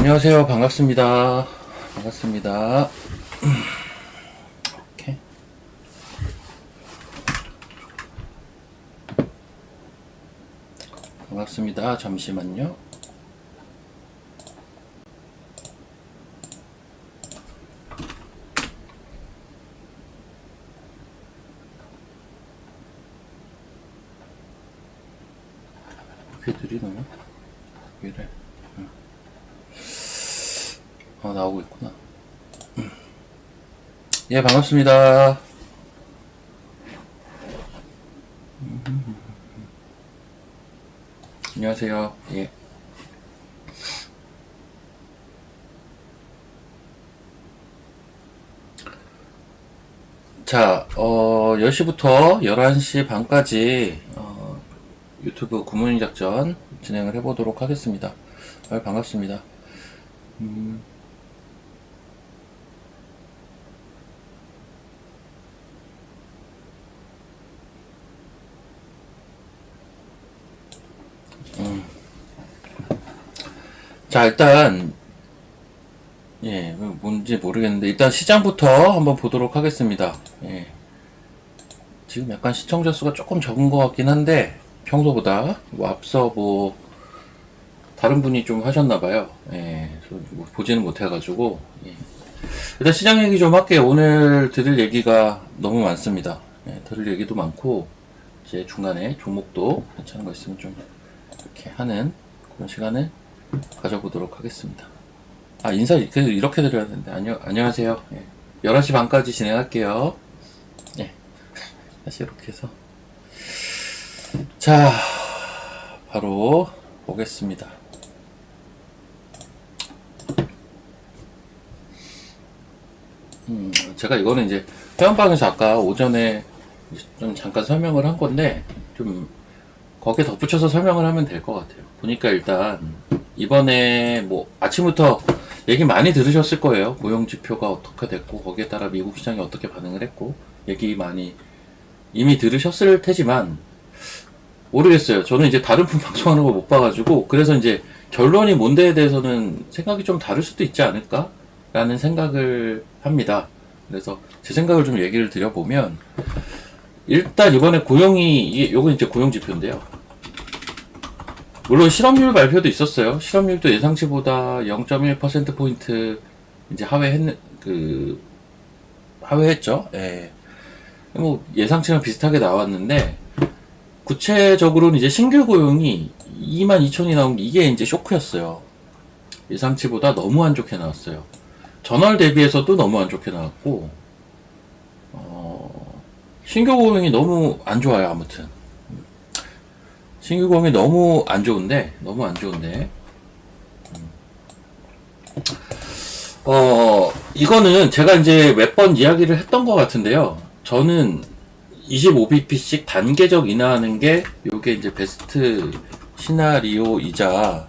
안녕하세요. 반갑습니다. 반갑습니다. 오케이. 반갑습니다. 잠시만요. 걔들이 너무 왜 이래? 나오고 있구나. 예, 반갑습니다. 안녕하세요. 예. 자, 10시부터 11시 반까지, 유튜브 굿모닝 작전 진행을 해보도록 하겠습니다. 반갑습니다. 자, 일단, 예, 뭔지 모르겠는데, 일단 시장부터 한번 보도록 하겠습니다. 예. 지금 약간 시청자 수가 조금 적은 것 같긴 한데, 평소보다, 앞서 다른 분이 좀 하셨나봐요. 예, 보지는 못해가지고, 예. 일단 시장 얘기 좀 할게요. 오늘 드릴 얘기가 너무 많습니다. 예, 들을 얘기도 많고, 이제 중간에 종목도 괜찮은 거 있으면 좀 이렇게 하는 그런 시간을 가져보도록 하겠습니다. 인사 이렇게 드려야 되는데. 안녕하세요. 예. 11시 반까지 진행할게요. 예. 다시 이렇게 해서. 자, 바로 보겠습니다. 제가 이거는 이제 회원방에서 아까 오전에 좀 잠깐 설명을 한 건데, 좀 거기에 덧붙여서 설명을 하면 될 것 같아요. 보니까 일단 이번에 아침부터 얘기 많이 들으셨을 거예요. 고용지표가 어떻게 됐고, 거기에 따라 미국 시장이 어떻게 반응을 했고, 얘기 많이 이미 들으셨을 테지만 모르겠어요. 저는 이제 다른 분 방송하는 걸 못 봐가지고, 그래서 이제 결론이 뭔데에 대해서는 생각이 좀 다를 수도 있지 않을까 라는 생각을 합니다. 그래서 제 생각을 좀 얘기를 드려보면, 일단 이번에 요거 이제 고용지표인데요. 물론 실업률 발표도 있었어요. 실업률도 예상치보다 0.1%포인트 이제 하회했죠. 예. 예상치랑 비슷하게 나왔는데, 구체적으로는 이제 신규 고용이 22,000이 나온 게 이게 이제 쇼크였어요. 예상치보다 너무 안 좋게 나왔어요. 전월 대비해서도 너무 안 좋게 나왔고, 신규 고용이 너무 안 좋아요. 아무튼 신규 고용이 너무 안 좋은데 이거는 제가 이제 몇 번 이야기를 했던 것 같은데요. 저는 25bp씩 단계적 인하하는 게 요게 이제 베스트 시나리오이자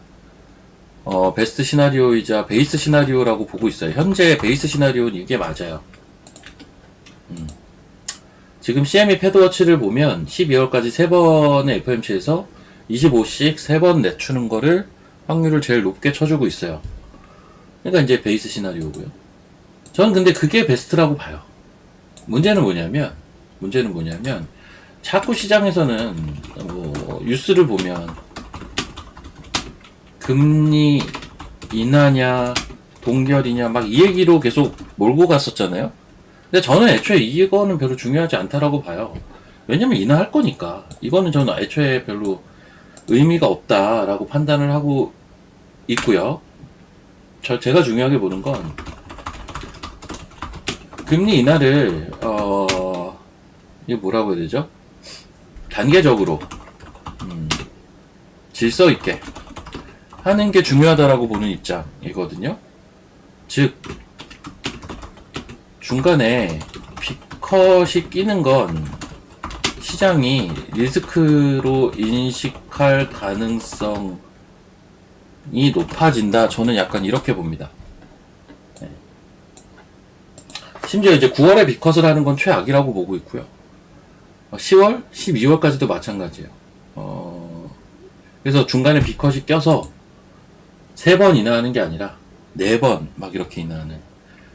베이스 시나리오라고 보고 있어요. 현재 베이스 시나리오는 이게 맞아요. 지금 CME 패드워치를 보면 12월까지 3번의 FOMC에서 25씩 3번 내추는 거를 확률을 제일 높게 쳐주고 있어요. 그러니까 이제 베이스 시나리오고요. 저는 근데 그게 베스트라고 봐요. 문제는 뭐냐면 자꾸 시장에서는 뉴스를 보면 금리 인하냐 동결이냐 막 이 얘기로 계속 몰고 갔었잖아요. 근데 저는 애초에 이거는 별로 중요하지 않다라고 봐요. 왜냐면 인하할 거니까. 이거는 저는 애초에 별로 의미가 없다라고 판단을 하고 있고요. 제가 중요하게 보는 건 금리 인하를 이게 뭐라고 해야 되죠? 단계적으로 질서 있게 하는 게 중요하다라고 보는 입장이거든요. 즉 중간에 빅컷이 끼는 건 시장이 리스크로 인식할 가능성이 높아진다. 저는 약간 이렇게 봅니다. 네. 심지어 이제 9월에 빅컷을 하는 건 최악이라고 보고 있고요. 10월, 12월까지도 마찬가지예요. 그래서 중간에 빅컷이 껴서 3번 인하하는 게 아니라 4번 막 이렇게 인하하는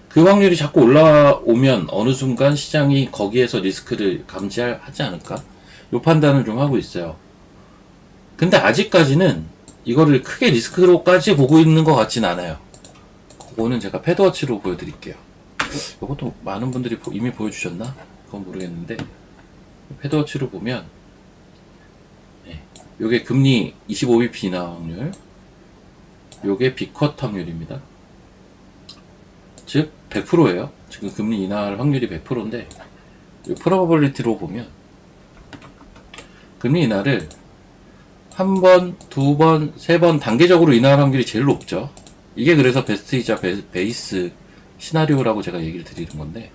그 확률이 자꾸 올라오면 어느 순간 시장이 거기에서 리스크를 감지하지 않을까? 요 판단을 좀 하고 있어요. 근데 아직까지는 이거를 크게 리스크로까지 보고 있는 것 같진 않아요. 그거는 제가 패드워치로 보여드릴게요. 이것도 많은 분들이 이미 보여주셨나? 그건 모르겠는데 패드워치로 보면 요게 금리 25bp 인하 확률, 요게 비컷 확률입니다. 즉 100%예요. 지금 금리 인하할 확률이 100%인데 이 프로버빌리티로 보면 금리 인하를 한 번, 두 번, 세 번 단계적으로 인하할 확률이 제일 높죠. 이게 그래서 베스트이자 베이스 시나리오라고 제가 얘기를 드리는 건데,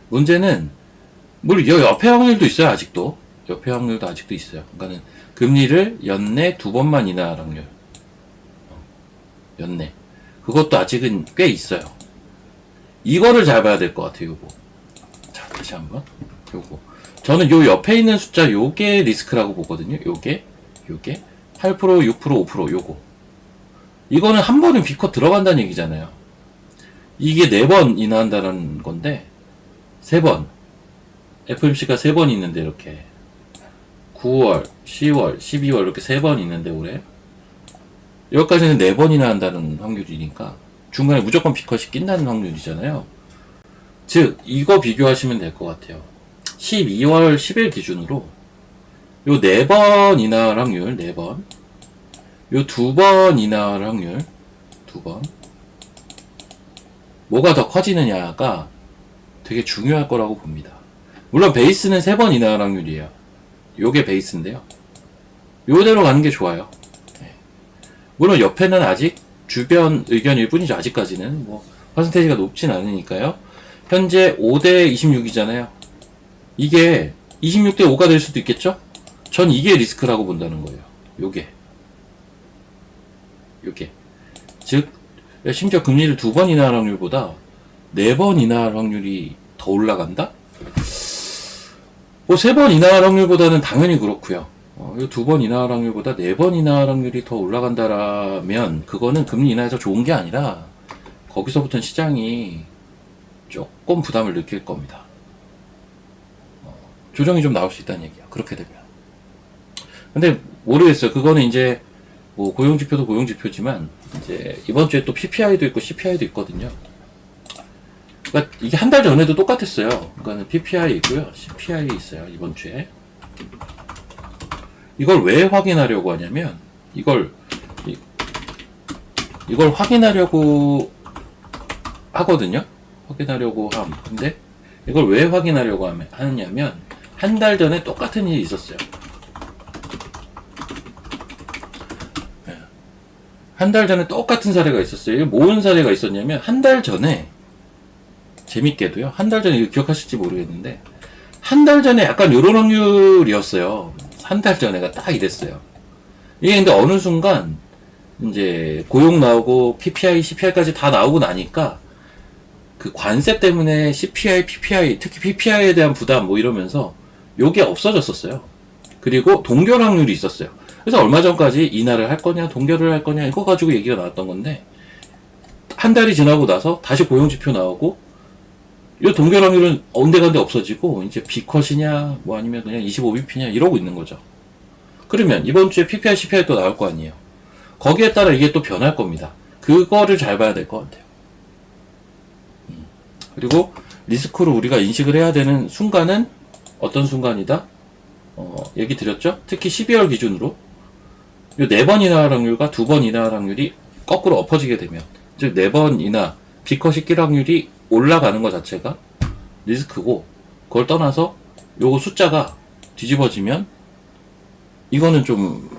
문제는 물론 옆에 확률도 있어요. 아직도 옆에 확률도 아직도 있어요. 그러니까는 금리를 연내 2번만 인하할 확률, 연내 그것도 아직은 꽤 있어요. 이거를 잘 봐야 될 것 같아요. 요거. 자, 다시 한번. 요거. 저는 요 옆에 있는 숫자 요게 리스크라고 보거든요. 요게 8%, 6%, 5% 요거. 이거는 한 번은 비컷 들어간다는 얘기잖아요. 이게 4번 인하한다는 건데 3번. FMC가 3번 있는데 이렇게 9월, 10월, 12월 이렇게 3번 있는데 올해 여기까지는 4번이나 한다는 확률이니까 중간에 무조건 비컷이 낀다는 확률이잖아요. 즉 이거 비교하시면 될 것 같아요. 12월 10일 기준으로 요 4번 인하할 확률 4번, 요 2번 인하할 확률 2번, 뭐가 더 커지느냐가 되게 중요할 거라고 봅니다. 물론 베이스는 3번 인하할 확률이에요. 요게 베이스인데요. 요대로 가는 게 좋아요. 물론 옆에는 아직 주변 의견일 뿐이죠. 아직까지는 뭐 퍼센테이지가 높진 않으니까요. 현재 5대 26이잖아요. 이게 26대 5가 될 수도 있겠죠? 전 이게 리스크라고 본다는 거예요. 요게. 즉 심지어 금리를 2번 인하할 확률보다 4번 인하할 확률이 더 올라간다? 뭐 3번 인하할 확률보다는 당연히 그렇고요. 2번 인하할 확률보다 4번 인하할 확률이 더 올라간다라면 그거는 금리 인하에서 좋은 게 아니라 거기서부터는 시장이 조금 부담을 느낄 겁니다. 조정이 좀 나올 수 있다는 얘기야. 그렇게 되면. 근데 모르겠어요. 그거는 이제 뭐 고용지표도 고용지표지만 이제 이번 주에 또 PPI도 있고 CPI도 있거든요. 그러니까 이게 한 달 전에도 똑같았어요. 그러니까는 PPI 있고요, CPI 있어요. 이번 주에. 이걸 왜 확인하려고 하냐면 이걸 확인하려고 하거든요. 확인하려고 함. 근데 이걸 왜 확인하려고 하느냐면 한 달 전에 똑같은 일이 있었어요. 한 달 전에 똑같은 사례가 있었어요. 뭔 사례가 있었냐면 한 달 전에 재밌게도요. 한 달 전에 이거 기억하실지 모르겠는데 한 달 전에 약간 요런 확률이었어요. 한 달 전에가 딱 이랬어요. 이게 근데 어느 순간 이제 고용 나오고 PPI, CPI까지 다 나오고 나니까 그 관세 때문에 CPI, PPI, 특히 PPI에 대한 부담 뭐 이러면서 요게 없어졌었어요. 그리고 동결 확률이 있었어요. 그래서 얼마 전까지 인하를 할 거냐, 동결을 할 거냐 이거 가지고 얘기가 나왔던 건데 한 달이 지나고 나서 다시 고용지표 나오고 이 동결 확률은 온데간데 없어지고 이제 B컷이냐 뭐 아니면 그냥 25bp냐 이러고 있는 거죠. 그러면 이번 주에 PPI, CPI 또 나올 거 아니에요. 거기에 따라 이게 또 변할 겁니다. 그거를 잘 봐야 될 것 같아요. 그리고 리스크로 우리가 인식을 해야 되는 순간은 어떤 순간이다? 얘기 드렸죠? 특히 12월 기준으로 요 4번 인하할 확률과 2번 인하할 확률이 거꾸로 엎어지게 되면 즉 4번 인하 B컷이 낄 확률이 올라가는 것 자체가 리스크고 그걸 떠나서 요거 숫자가 뒤집어지면 이거는 좀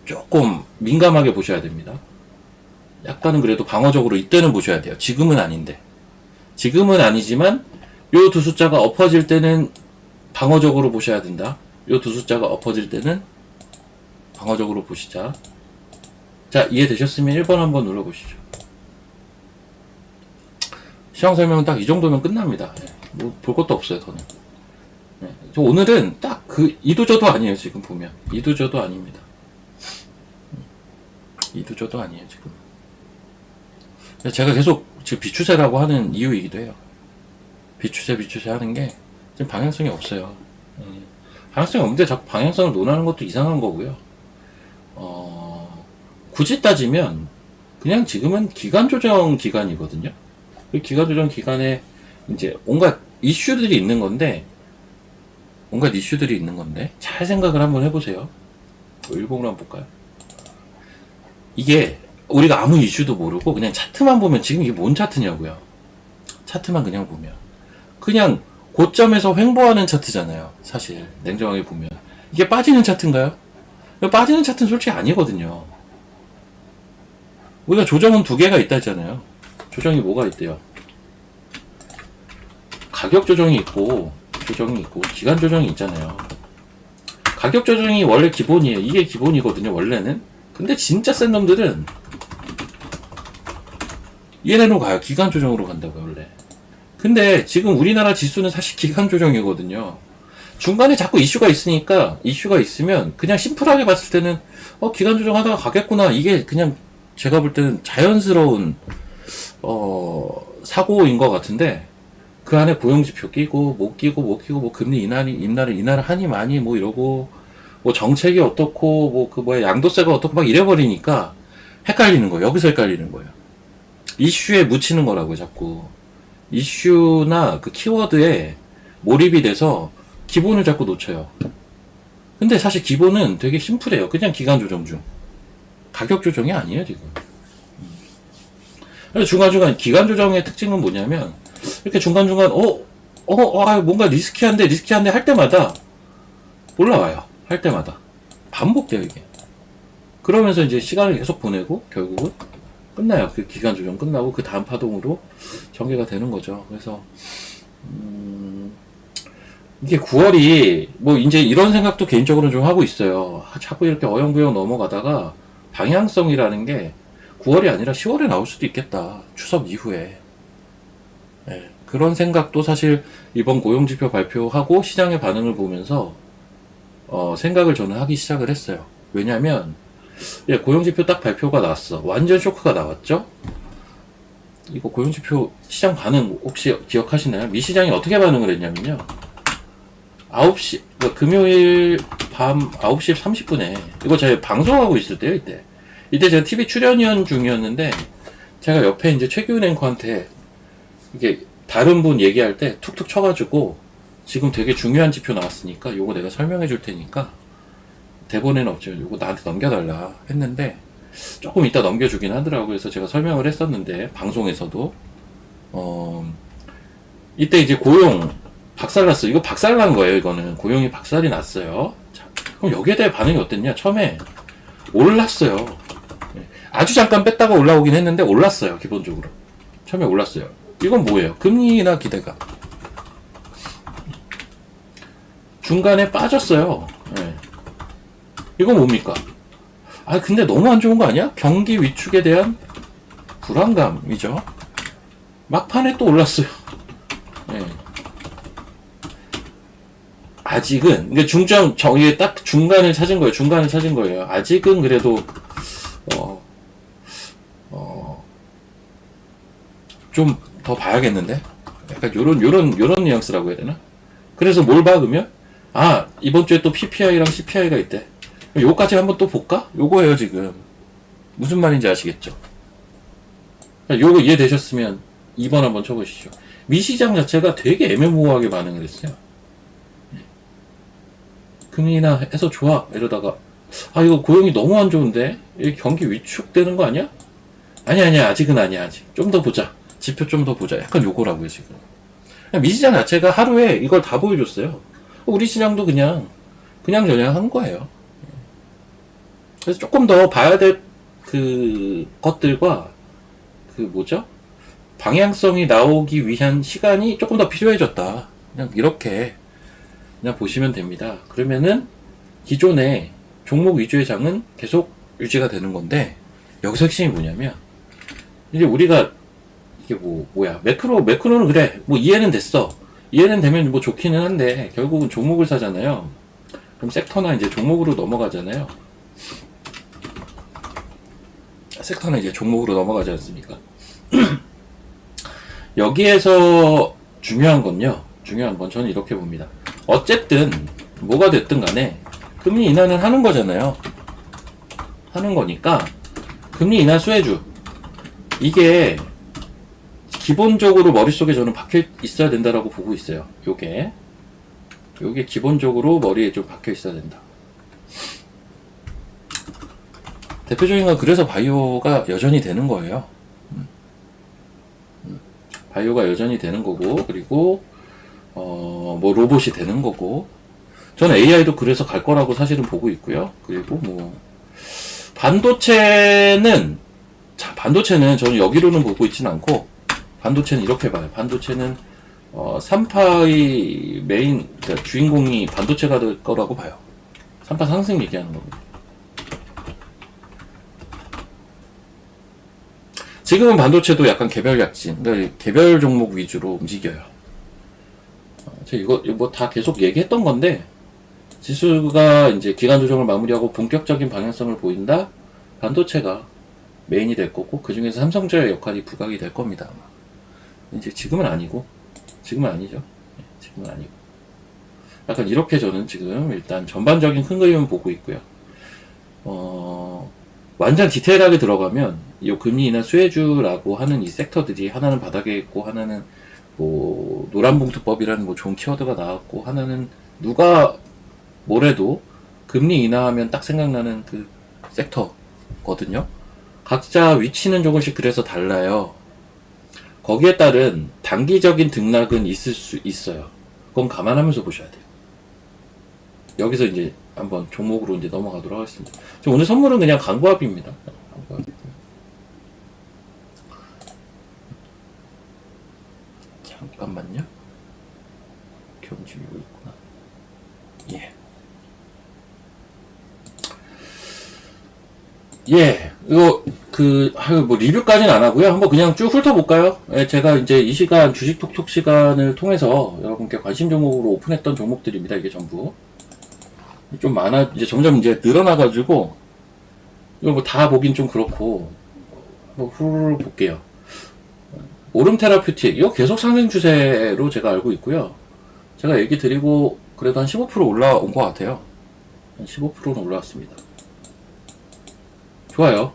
조금 민감하게 보셔야 됩니다. 약간은 그래도 방어적으로 이때는 보셔야 돼요. 지금은 아닌데. 지금은 아니지만 요 두 숫자가 엎어질 때는 방어적으로 보셔야 된다. 요 두 숫자가 엎어질 때는 방어적으로 보시자. 자, 이해되셨으면 1번 한번 눌러보시죠. 시황 설명은 딱 이 정도면 끝납니다. 뭐 볼 것도 없어요, 더는. 저 오늘은 딱 이도저도 아니에요, 지금 보면. 이도저도 아닙니다. 이도저도 아니에요, 지금. 제가 계속 지금 비추세라고 하는 이유이기도 해요. 비추세 하는 게 지금 방향성이 없어요. 방향성이 없는데 자꾸 방향성을 논하는 것도 이상한 거고요. 굳이 따지면 그냥 지금은 기간 조정 기간이거든요. 그 기간 조정 기간에 이제 온갖 이슈들이 있는 건데 잘 생각을 한번 해보세요. 일봉으로 한번 볼까요? 이게 우리가 아무 이슈도 모르고 그냥 차트만 보면 지금 이게 뭔 차트냐고요. 차트만 그냥 보면 그냥 고점에서 횡보하는 차트잖아요. 사실 냉정하게 보면 이게 빠지는 차트인가요? 빠지는 차트는 솔직히 아니거든요. 우리가 조정은 두 개가 있다 했잖아요. 조정이 뭐가 있대요? 가격 조정이 있고 기간 조정이 있잖아요. 가격 조정이 원래 기본이에요. 이게 기본이거든요, 원래는. 근데 진짜 센 놈들은 얘네로 가요. 기간 조정으로 간다고요, 원래. 근데 지금 우리나라 지수는 사실 기간 조정이거든요. 중간에 자꾸 이슈가 있으면 그냥 심플하게 봤을 때는 기간 조정하다가 가겠구나. 이게 그냥 제가 볼 때는 자연스러운 사고인 것 같은데, 그 안에 고용지표 끼고 못 끼고 뭐 금리 인하를 하니 많이 뭐 이러고 뭐 정책이 어떻고 뭐 그 뭐야 양도세가 어떻고 막 이래버리니까 헷갈리는 거예요. 여기서 헷갈리는 거예요. 이슈에 묻히는 거라고요, 자꾸. 이슈나 그 키워드에 몰입이 돼서 기본을 자꾸 놓쳐요. 근데 사실 기본은 되게 심플해요. 그냥 기간 조정 중. 가격 조정이 아니에요, 지금. 그래서 중간중간 기간 조정의 특징은 뭐냐면, 이렇게 중간중간, 뭔가 리스키한데 할 때마다 올라와요. 할 때마다. 반복돼요, 이게. 그러면서 이제 시간을 계속 보내고, 결국은 끝나요. 그 기간 조정 끝나고, 그 다음 파동으로 전개가 되는 거죠. 그래서, 이게 9월이, 뭐, 이제 이런 생각도 개인적으로는 좀 하고 있어요. 자꾸 이렇게 어영부영 넘어가다가, 방향성이라는 게 9월이 아니라 10월에 나올 수도 있겠다. 추석 이후에. 네, 그런 생각도 사실 이번 고용지표 발표하고 시장의 반응을 보면서 생각을 저는 하기 시작을 했어요. 왜냐면 고용지표 딱 발표가 나왔어. 완전 쇼크가 나왔죠. 이거 고용지표 시장 반응 혹시 기억하시나요? 미시장이 어떻게 반응을 했냐면요. 9시, 금요일 밤 9시 30분에 이거 제가 방송하고 있을 때요, 이때 제가 TV 출연위원 중이었는데, 제가 옆에 이제 최규은 앵커한테 이게 다른 분 얘기할 때 툭툭 쳐가지고, 지금 되게 중요한 지표 나왔으니까 요거 내가 설명해 줄 테니까 대본에는 없지만 요거 나한테 넘겨달라 했는데, 조금 이따 넘겨주긴 하더라고요. 그래서 제가 설명을 했었는데, 방송에서도 이때 이제 고용 박살났어. 이거 박살난 거예요. 이거는 고용이 박살이 났어요. 자, 그럼 여기에 대해 반응이 어땠냐? 처음에 올랐어요. 아주 잠깐 뺐다가 올라오긴 했는데 올랐어요. 기본적으로 처음에 올랐어요. 이건 뭐예요? 금리 인하 기대가. 중간에 빠졌어요. 네. 이건 뭡니까? 근데 너무 안 좋은 거 아니야? 경기 위축에 대한 불안감이죠. 막판에 또 올랐어요. 네. 아직은, 이게 이게 딱 중간을 찾은 거예요. 아직은 그래도, 좀 더 봐야겠는데? 약간 요런 뉘앙스라고 해야 되나? 그래서 뭘 봐, 그러면? 이번 주에 또 PPI랑 CPI가 있대. 요거까지 한번 또 볼까? 요거예요, 지금. 무슨 말인지 아시겠죠? 요거 이해되셨으면 2번 한번 쳐보시죠. 미시장 자체가 되게 애매모호하게 반응을 했어요. 금리 인하해서 좋아 이러다가 이거 고용이 너무 안 좋은데 경기 위축되는 거 아니야? 아니야 아직은 아니야. 아직 좀 더 보자. 지표 좀 더 보자. 약간 요거라고요 지금. 미시장 자체가 하루에 이걸 다 보여줬어요. 우리 시장도 그냥 한 거예요. 그래서 조금 더 봐야 될 그 것들과 그 뭐죠? 방향성이 나오기 위한 시간이 조금 더 필요해졌다. 그냥 이렇게 그냥 보시면 됩니다. 그러면은 기존의 종목 위주의 장은 계속 유지가 되는 건데, 여기서 핵심이 뭐냐면, 이제 우리가 이게 뭐야 매크로는 그래 뭐 이해는 됐어. 이해는 되면 뭐 좋기는 한데 결국은 종목을 사잖아요. 그럼 섹터나 이제 종목으로 넘어가잖아요. 섹터는 이제 종목으로 넘어가지 않습니까? 여기에서 중요한 건요. 중요한 건 저는 이렇게 봅니다. 어쨌든 뭐가 됐든 간에 금리 인하는 하는 거잖아요. 하는 거니까 금리 인하 수혜주 이게 기본적으로 머릿속에 저는 박혀 있어야 된다라고 보고 있어요. 요게 기본적으로 머리에 좀 박혀 있어야 된다. 대표적인 건 그래서 바이오가 여전히 되는 거예요. 바이오가 여전히 되는 거고, 그리고 뭐 로봇이 되는 거고, 저는 AI도 그래서 갈 거라고 사실은 보고 있고요. 그리고 뭐 반도체는 저는 여기로는 보고 있지는 않고, 반도체는 이렇게 봐요. 반도체는 3파의 메인, 그러니까 주인공이 반도체가 될 거라고 봐요. 3파 상승 얘기하는 겁니다. 지금은 반도체도 약간 개별 약진, 그러니까 개별 종목 위주로 움직여요. 제가 이거 뭐 다 계속 얘기했던 건데, 지수가 이제 기간 조정을 마무리하고 본격적인 방향성을 보인다? 반도체가 메인이 될 거고, 그 중에서 삼성전자 역할이 부각이 될 겁니다. 아마. 이제 지금은 아니고, 지금은 아니죠. 지금은 아니고. 약간 이렇게 저는 지금 일단 전반적인 큰 그림은 보고 있고요. 완전 디테일하게 들어가면 이 금리 인하 수혜주라고 하는 이 섹터들이 하나는 바닥에 있고 하나는 뭐 노란봉투법이라는 뭐 좋은 키워드가 나왔고 하나는 누가 뭐래도 금리 인하하면 딱 생각나는 그 섹터거든요. 각자 위치는 조금씩 그래서 달라요. 거기에 따른 단기적인 등락은 있을 수 있어요. 그건 감안하면서 보셔야 돼요. 여기서 이제 한번 종목으로 이제 넘어가도록 하겠습니다. 오늘 선물은 그냥 강보합입니다. 잠깐만요. 경주이고 있구나. 예. 예, 이거, 뭐, 리뷰까지는 안 하고요. 한번 그냥 쭉 훑어볼까요? 예, 제가 이제 이 시간 주식 톡톡 시간을 통해서 여러분께 관심 종목으로 오픈했던 종목들입니다. 이게 전부. 좀 이제 점점 이제 늘어나가지고, 이거 뭐 다 보긴 좀 그렇고, 뭐 후루루 볼게요. 오름 테라퓨틱, 이거 계속 상승 추세로 제가 알고 있고요. 제가 얘기 드리고, 그래도 한 15% 올라온 것 같아요. 한 15%는 올라왔습니다. 좋아요.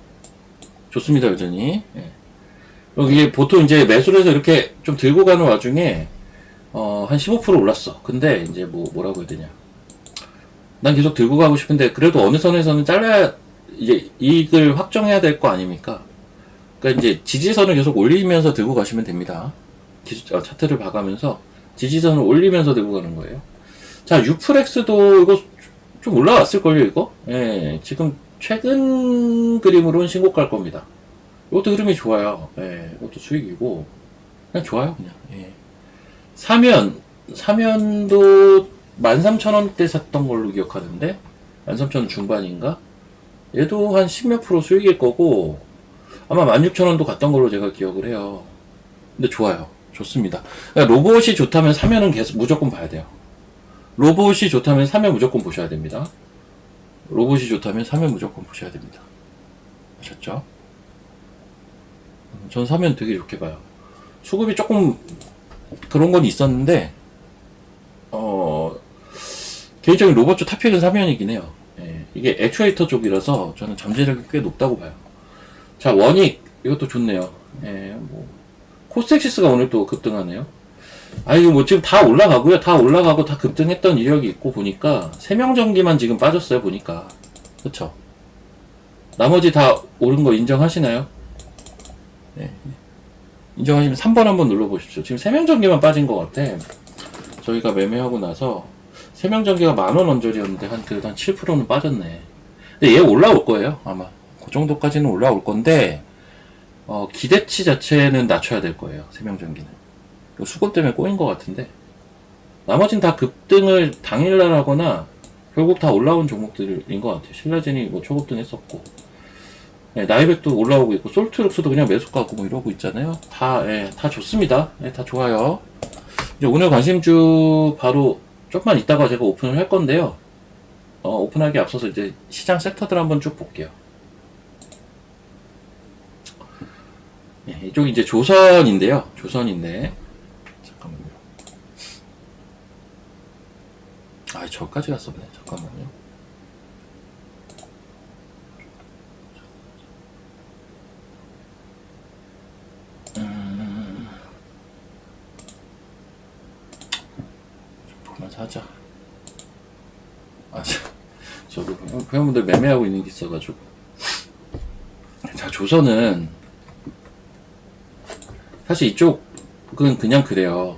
좋습니다, 여전히. 예. 이게 보통 이제 매수를 해서 이렇게 좀 들고 가는 와중에, 한 15% 올랐어. 근데 이제 뭐라고 해야 되냐. 난 계속 들고 가고 싶은데, 그래도 어느 선에서는 잘라야, 이제 이익을 확정해야 될 거 아닙니까? 그러니까 이제 지지선을 계속 올리면서 들고 가시면 됩니다. 차트를 봐가면서 지지선을 올리면서 들고 가는 거예요. 자, 유플렉스도 이거 좀 올라왔을걸요, 이거? 예, 지금 최근 그림으로는 신고가 갈 겁니다. 이것도 흐름이 좋아요. 예, 이것도 수익이고, 그냥 좋아요, 그냥. 예. 사면도 13,000원대 샀던 걸로 기억하는데, 13,000원 중반인가? 얘도 한 10몇 프로 수익일 거고, 아마 16,000원도 갔던 걸로 제가 기억을 해요. 근데 좋아요. 좋습니다. 그러니까 로봇이 좋다면 사면은 계속 무조건 봐야 돼요. 로봇이 좋다면 사면 무조건 보셔야 됩니다. 로봇이 좋다면 사면 무조건 보셔야 됩니다. 아셨죠? 전 사면 되게 좋게 봐요. 수급이 조금 그런 건 있었는데, 개인적인 로봇 쪽 탑픽은 사면이긴 해요. 예, 이게 액추에이터 쪽이라서 저는 잠재력이 꽤 높다고 봐요. 자, 원익, 이것도 좋네요. 예, 뭐, 코스엑시스가 오늘 또 급등하네요. 이거 뭐 지금 다 올라가고요. 다 올라가고 다 급등했던 이력이 있고 보니까, 세명전기만 지금 빠졌어요, 보니까. 그쵸? 나머지 다 오른 거 인정하시나요? 네. 인정하시면 3번 한번 눌러보십시오. 지금 세명전기만 빠진 것 같아. 저희가 매매하고 나서, 세명전기가 10,000원 언저리였는데, 그래도 한 7%는 빠졌네. 근데 얘 올라올 거예요, 아마. 그 정도까지는 올라올 건데, 기대치 자체는 낮춰야 될 거예요, 세명전기는. 수급 때문에 꼬인 것 같은데, 나머진 다 급등을 당일날 하거나, 결국 다 올라온 종목들인 것 같아요. 신라젠이 뭐 초급등 했었고, 네, 나이백도 올라오고 있고, 솔트룩스도 그냥 매수 가고 뭐 이러고 있잖아요. 다 좋습니다. 네, 다 좋아요. 이제 오늘 관심주 바로 조금만 이따가 제가 오픈을 할 건데요. 오픈하기 앞서서 이제 시장 섹터들 한번 쭉 볼게요. 예, 이쪽이 이제 조선인데요. 조선인데 잠깐만요. 아, 저까지 갔었네. 잠깐만요. 보면 사자. 아, 저도 회원분들 매매하고 있는 게 있어가지고. 자, 조선은 사실 이쪽은 그냥 그래요.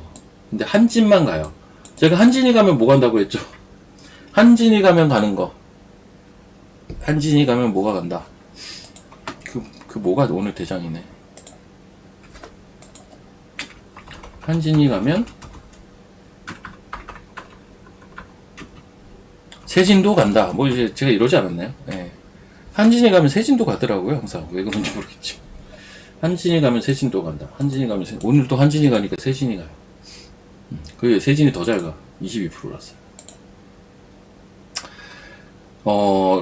근데 한진만 가요. 제가 한진이 가면 뭐 간다고 했죠? 한진이 가면 가는 거. 한진이 가면 뭐가 간다. 그 뭐가 오늘 대장이네. 한진이 가면 세진도 간다. 뭐 이제 제가 이러지 않았나요? 예. 한진이 가면 세진도 가더라고요. 항상 왜 그런지 모르겠지만. 한진이 가면 세진도 간다. 한진이 가면 오늘도 한진이 가니까 세진이 가요. 그 세진이 더 잘 가. 22% 올랐어요.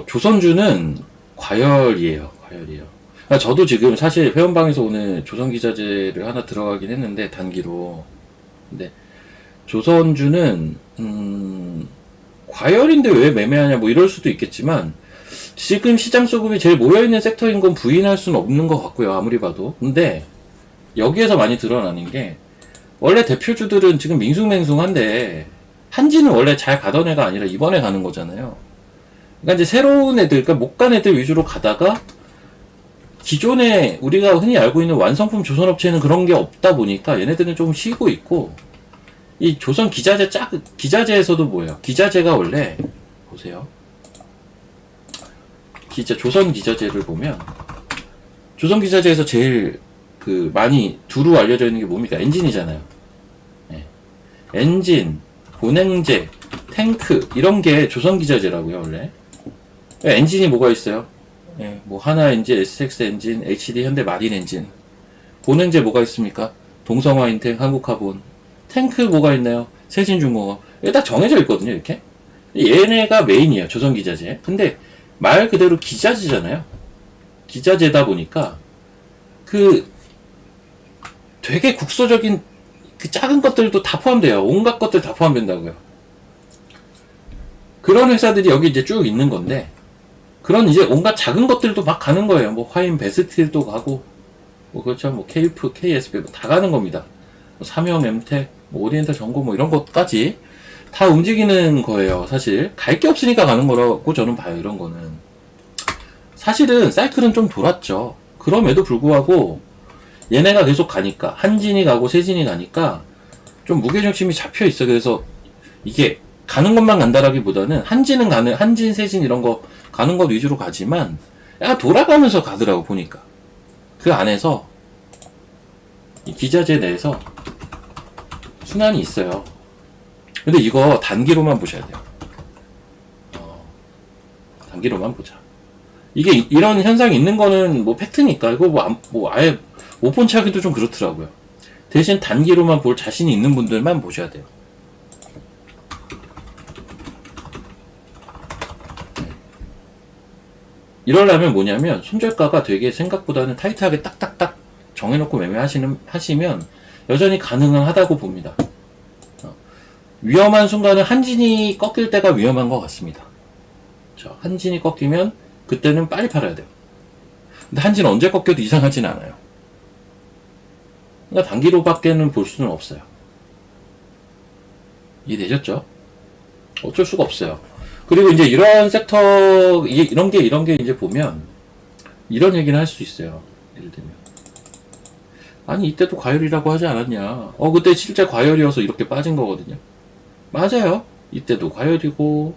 조선주는 과열이에요. 과열이에요. 그러니까 저도 지금 사실 회원방에서 오늘 조선기자재를 하나 들어가긴 했는데 단기로. 근데 조선주는 과열인데 왜 매매하냐 뭐 이럴 수도 있겠지만 지금 시장 수급이 제일 모여있는 섹터인 건 부인할 수는 없는 것 같고요. 아무리 봐도. 근데 여기에서 많이 드러나는 게 원래 대표주들은 지금 밍숭맹숭한데 한지는 원래 잘 가던 애가 아니라 이번에 가는 거잖아요. 그러니까 이제 새로운 애들, 그러니까 못 간 애들 위주로 가다가 기존에 우리가 흔히 알고 있는 완성품 조선업체는 그런 게 없다 보니까 얘네들은 좀 쉬고 있고 이 조선 기자재에서도 뭐예요? 기자재가 원래 보세요. 조선 기자재를 보면 조선 기자재에서 제일 그 많이 두루 알려져 있는 게 뭡니까? 엔진이잖아요. 네. 엔진, 보냉제, 탱크 이런 게 조선 기자재라고요, 원래. 엔진이 뭐가 있어요? 네. 뭐 하나 엔진, SX 엔진, HD 현대 마린 엔진. 보냉제 뭐가 있습니까? 동성화 인텍, 한국카본. 탱크 뭐가 있나요? 세진중공업. 이게 딱 정해져 있거든요, 이렇게. 얘네가 메인이에요, 조선 기자재. 근데 말 그대로 기자재잖아요. 기자재다 보니까 그 되게 국소적인 그 작은 것들도 다 포함돼요. 온갖 것들 다 포함된다고요. 그런 회사들이 여기 이제 쭉 있는 건데 그런 이제 온갖 작은 것들도 막 가는 거예요. 뭐 화인 베스틸도 가고 뭐 그렇죠. 뭐 KF, KSB 뭐 다 가는 겁니다. 뭐 삼형, 엠텍, 뭐 오리엔탈 정보 뭐 이런 것까지 다 움직이는 거예요. 사실 갈 게 없으니까 가는 거라고 저는 봐요. 이런 거는 사실은 사이클은 좀 돌았죠. 그럼에도 불구하고 얘네가 계속 가니까 한진이 가고 세진이 가니까 좀 무게중심이 잡혀 있어. 그래서 이게 가는 것만 간다라기보다는 한진은 가는 한진 세진 이런 거 가는 것 위주로 가지만 약간 돌아가면서 가더라고 보니까 그 안에서 이 기자재 내에서 순환이 있어요. 근데 이거 단기로만 보셔야 돼요. 단기로만 보자. 이게 이런 현상이 있는 거는 뭐 팩트니까 이거 뭐 아예 오픈 차기도 좀 그렇더라고요. 대신 단기로만 볼 자신이 있는 분들만 보셔야 돼요. 이러려면 뭐냐면 손절가가 되게 생각보다는 타이트하게 딱딱딱 정해놓고 하시면 여전히 가능하다고 봅니다. 위험한 순간은 한진이 꺾일 때가 위험한 것 같습니다. 한진이 꺾이면 그때는 빨리 팔아야 돼요. 근데 한진은 언제 꺾여도 이상하진 않아요. 그러니까 단기로밖에는 볼 수는 없어요. 이해되셨죠? 어쩔 수가 없어요. 그리고 이제 이런 섹터, 이런 게 이제 보면, 이런 얘기는 할 수 있어요. 예를 들면. 아니, 이때도 과열이라고 하지 않았냐. 그때 실제 과열이어서 이렇게 빠진 거거든요. 맞아요. 이때도 과열이고,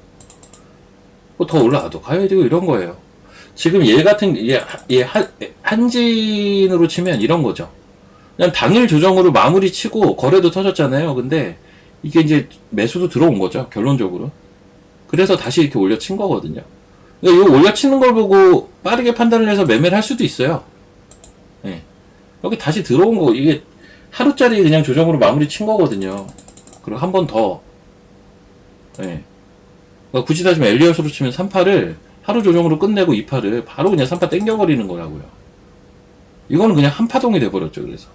더 올라가도 과열이고 이런 거예요. 지금 한진으로 치면 이런 거죠. 그냥 당일 조정으로 마무리 치고 거래도 터졌잖아요. 근데 이게 이제 매수도 들어온 거죠. 결론적으로. 그래서 다시 이렇게 올려친 거거든요. 그러니까 이거 올려치는 걸 보고 빠르게 판단을 해서 매매를 할 수도 있어요. 네. 여기 다시 들어온 거, 이게 하루짜리 그냥 조정으로 마무리 친 거거든요. 그리고 한 번 더. 네. 그러니까 굳이 따지면 엘리엇으로 치면 3파를 하루 조정으로 끝내고 2파를 바로 그냥 3파 땡겨버리는 거라고요. 이거는 그냥 한파동이 돼버렸죠. 그래서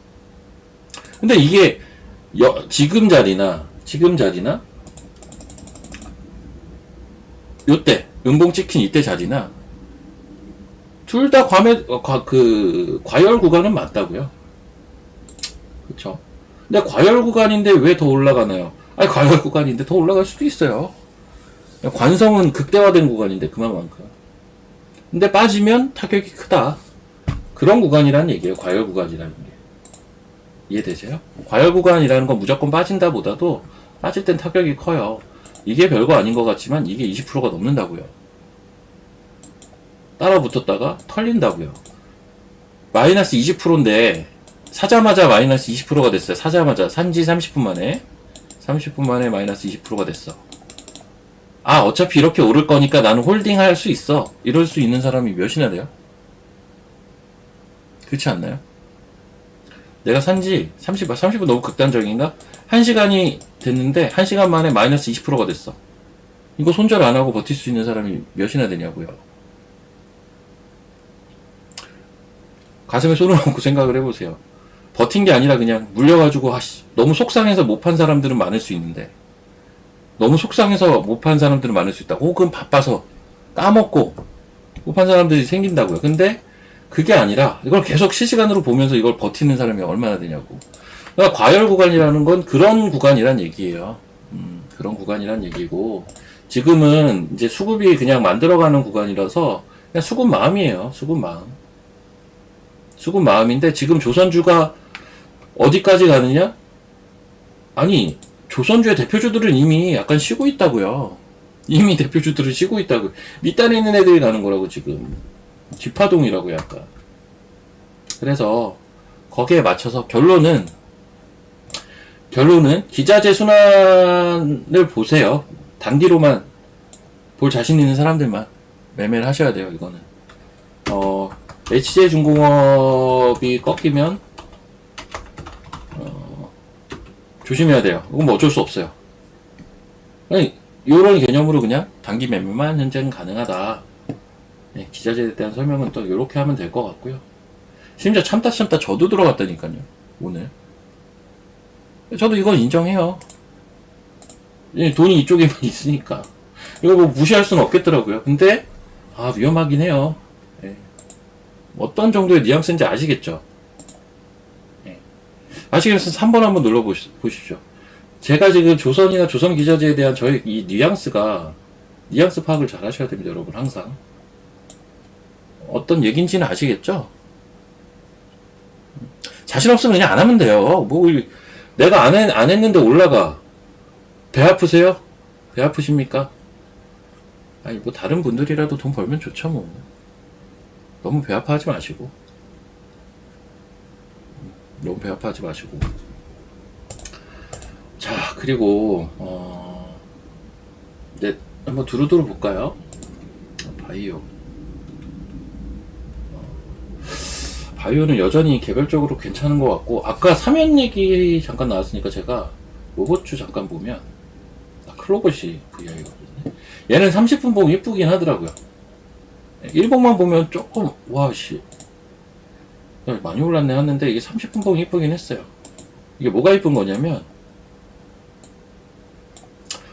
근데 이게 지금 자리나 요때 음봉 찍힌 이때 자리나 둘 다 과열 구간은 맞다고요. 그쵸? 근데 과열 구간인데 왜 더 올라가나요? 아니, 과열 구간인데 더 올라갈 수도 있어요. 관성은 극대화된 구간인데 그만큼. 근데 빠지면 타격이 크다. 그런 구간이라는 얘기예요. 과열 구간이라는 게. 이해되세요? 과열 구간이라는 건 무조건 빠진다 보다도 빠질 땐 타격이 커요. 이게 별거 아닌 것 같지만 이게 20%가 넘는다고요. 따라 붙었다가 털린다고요. 마이너스 20%인데 사자마자 마이너스 20%가 됐어요. 사자마자 산지 30분 만에 마이너스 20%가 됐어. 아, 어차피 이렇게 오를 거니까 나는 홀딩 할 수 있어. 이럴 수 있는 사람이 몇이나 돼요? 그렇지 않나요? 내가 산지 30분 너무 극단적인가? 1시간이 됐는데 1시간 만에 마이너스 20%가 됐어. 이거 손절 안 하고 버틸 수 있는 사람이 몇이나 되냐고요. 가슴에 손을 얹고 생각을 해보세요. 버틴 게 아니라 그냥 물려가지고 너무 속상해서 못 판 사람들은 많을 수 있는데 너무 속상해서 못 판 사람들은 많을 수 있다. 혹은 바빠서 까먹고 못 판 사람들이 생긴다고요. 근데 그게 아니라 이걸 계속 실시간으로 보면서 이걸 버티는 사람이 얼마나 되냐고. 그러니까 과열 구간이라는 건 그런 구간이란 얘기예요. 그런 구간이란 얘기고 지금은 이제 수급이 그냥 만들어가는 구간이라서 그냥 수급 마음이에요. 수급 마음. 수급 마음인데 지금 조선주가 어디까지 가느냐? 아니, 조선주의 대표주들은 이미 약간 쉬고 있다고요. 이미 대표주들은 쉬고 있다고요. 밑단에 있는 애들이 가는 거라고 지금. 뒷파동이라고 약간. 그래서 거기에 맞춰서 결론은 기자재 순환을 보세요. 단기로만 볼 자신 있는 사람들만 매매를 하셔야 돼요. 이거는 HJ중공업이 꺾이면 조심해야 돼요. 이건 뭐 어쩔 수 없어요. 이런 개념으로 그냥 단기 매매만 현재는 가능하다. 네, 기자재에 대한 설명은 또 이렇게 하면 될 것 같고요. 심지어 참다 저도 들어갔다니까요. 오늘 저도 이건 인정해요. 돈이 이쪽에만 있으니까 이거 뭐 무시할 수는 없겠더라고요. 근데 위험하긴 해요. 네. 어떤 정도의 뉘앙스인지 아시겠죠? 네. 아시겠으면 3번 한번 눌러보십시오. 제가 지금 조선이나 조선 기자재에 대한 저의 이 뉘앙스 파악을 잘 하셔야 됩니다, 여러분. 항상 어떤 얘기인지는 아시겠죠? 자신 없으면 그냥 안 하면 돼요. 뭐 내가 안 했는데 올라가. 배 아프세요? 배 아프십니까? 아니 뭐 다른 분들이라도 돈 벌면 좋죠 뭐. 너무 배 아파하지 마시고. 너무 배 아파하지 마시고. 자, 그리고 네, 한번 두루두루 볼까요? 바이오. 바이오는 여전히 개별적으로 괜찮은 것 같고, 아까 사면 얘기 잠깐 나왔으니까 제가 로봇주 잠깐 보면 클로봇이 VI거든요. 얘는 30분 보면 이쁘긴 하더라고요. 1봉만 보면 조금 많이 올랐네 하는데 이게 30분 보면 이쁘긴 했어요. 이게 뭐가 이쁜 거냐면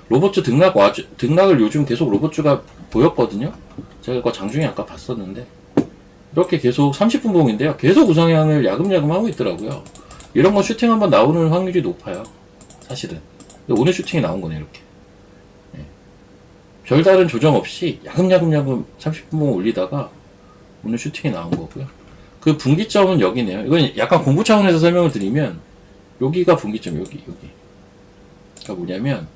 로봇주 등락을 요즘 계속 로봇주가 보였거든요. 제가 그거 장중에 아까 봤었는데 이렇게 계속 30분 봉인데요. 계속 우상향을 야금야금 하고 있더라고요. 이런 건 슈팅 한번 나오는 확률이 높아요. 사실은. 근데 오늘 슈팅이 나온 거네, 이렇게. 네. 별다른 조정 없이 야금야금 30분 봉 올리다가 오늘 슈팅이 나온 거고요. 그 분기점은 여기네요. 이건 약간 공부 차원에서 설명을 드리면 여기가 분기점, 여기. 그러니까 뭐냐면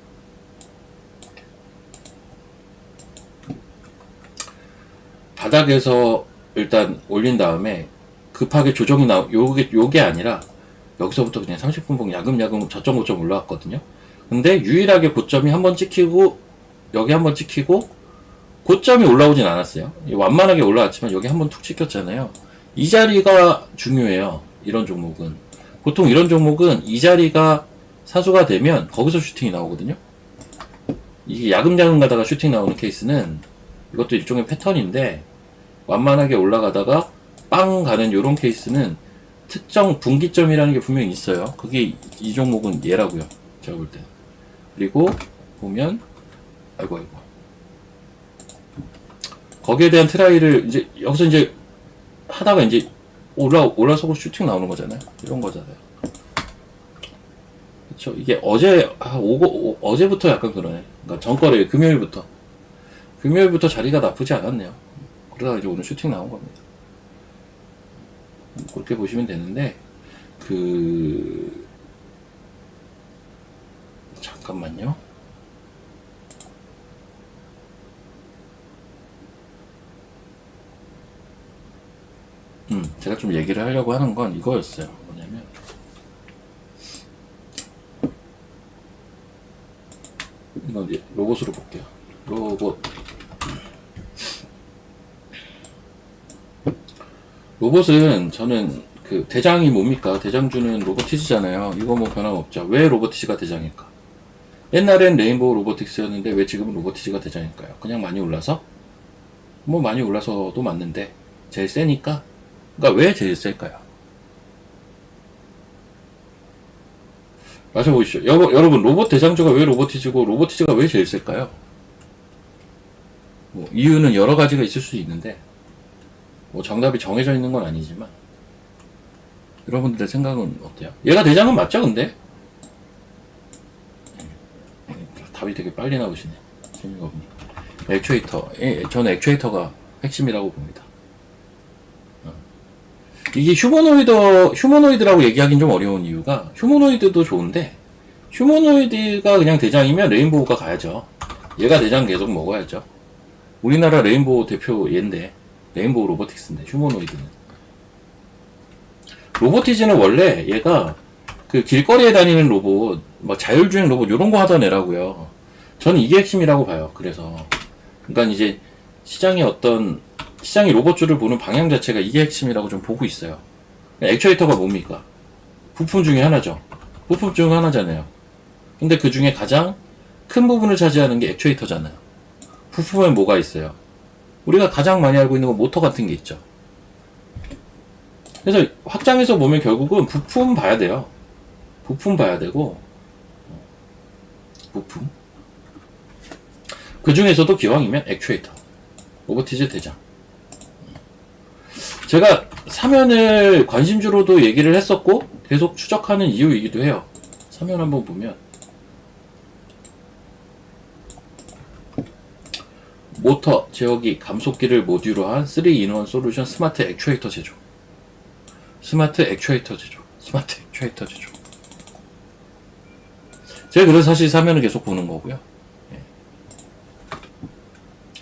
바닥에서 일단 올린 다음에 급하게 조정이 요게 아니라 여기서부터 그냥 30분 봉 야금야금 저점 고점 올라왔거든요. 근데 유일하게 고점이 한번 찍히고 여기 한번 찍히고 고점이 올라오진 않았어요. 완만하게 올라왔지만 여기 한번 툭 찍혔잖아요. 이 자리가 중요해요. 이런 종목은 보통 이런 종목은 이 자리가 사수가 되면 거기서 슈팅이 나오거든요. 이게 야금야금 가다가 슈팅 나오는 케이스는 이것도 일종의 패턴인데 완만하게 올라가다가 빵 가는 요런 케이스는 특정 분기점이라는 게 분명히 있어요. 그게 이 종목은 얘라고요. 제가 볼 때. 그리고 보면 아이고 거기에 대한 트라이를 이제 여기서 이제 하다가 이제 올라서고 슈팅 나오는 거잖아요. 이런 거잖아요. 그쵸. 이게 어제부터 약간 그러네. 그러니까 전거래 금요일부터 자리가 나쁘지 않았네요. 그러다가 이제 오늘 슈팅 나온 겁니다. 그렇게 보시면 되는데, 잠깐만요. 제가 좀 얘기를 하려고 하는 건 이거였어요. 뭐냐면, 이건 이제 로봇으로 볼게요. 로봇은 저는 그 대장이 뭡니까? 대장주는 로보티즈잖아요. 이거 뭐 변함없죠. 왜 로보티즈가 대장일까? 옛날엔 레인보우 로보틱스였는데 왜 지금은 로보티즈가 대장일까요? 그냥 많이 올라서? 뭐 많이 올라서도 맞는데 제일 세니까? 그러니까 왜 제일 셀까요? 맞춰보시죠. 여러분 로봇 대장주가 왜 로보티즈고 로보티즈가 왜 제일 셀까요? 뭐 이유는 여러 가지가 있을 수 있는데 뭐 정답이 정해져 있는 건 아니지만 여러분들의 생각은 어때요? 얘가 대장은 맞죠 근데? 답이 되게 빨리 나오시네. 재미가 없네. 액추에이터. 저는 액추에이터가 핵심이라고 봅니다. 이게 휴머노이드라고 얘기하기는 좀 어려운 이유가 휴머노이드도 좋은데 휴머노이드가 그냥 대장이면 레인보우가 가야죠. 얘가 대장 계속 먹어야죠. 우리나라 레인보우 대표 얘인데 레인보우 로보틱스인데 휴머노이드는 로보티즈는 원래 얘가 그 길거리에 다니는 로봇 막 자율주행 로봇 요런 거 하던 애라고요. 저는 이게 핵심이라고 봐요. 그래서 그러니까 이제 시장이 로봇주를 보는 방향 자체가 이게 핵심이라고 좀 보고 있어요. 액추에이터가 뭡니까? 부품 중에 하나죠. 부품 중 하나잖아요. 근데 그 중에 가장 큰 부분을 차지하는 게 액추에이터잖아요. 부품에 뭐가 있어요? 우리가 가장 많이 알고 있는 건 모터 같은 게 있죠. 그래서 확장해서 보면 결국은 부품 봐야 돼요. 부품 봐야 되고, 부품. 그 중에서도 기왕이면 액추에이터. 로보티즈 대장. 제가 사면을 관심주로도 얘기를 했었고, 계속 추적하는 이유이기도 해요. 사면 한번 보면, 모터, 제어기, 감속기를 모듈로 한 3-in-1 솔루션 스마트 액추에이터 제조. 스마트 액추에이터 제조. 제가 그래서 사실 사면을 계속 보는 거고요. 예.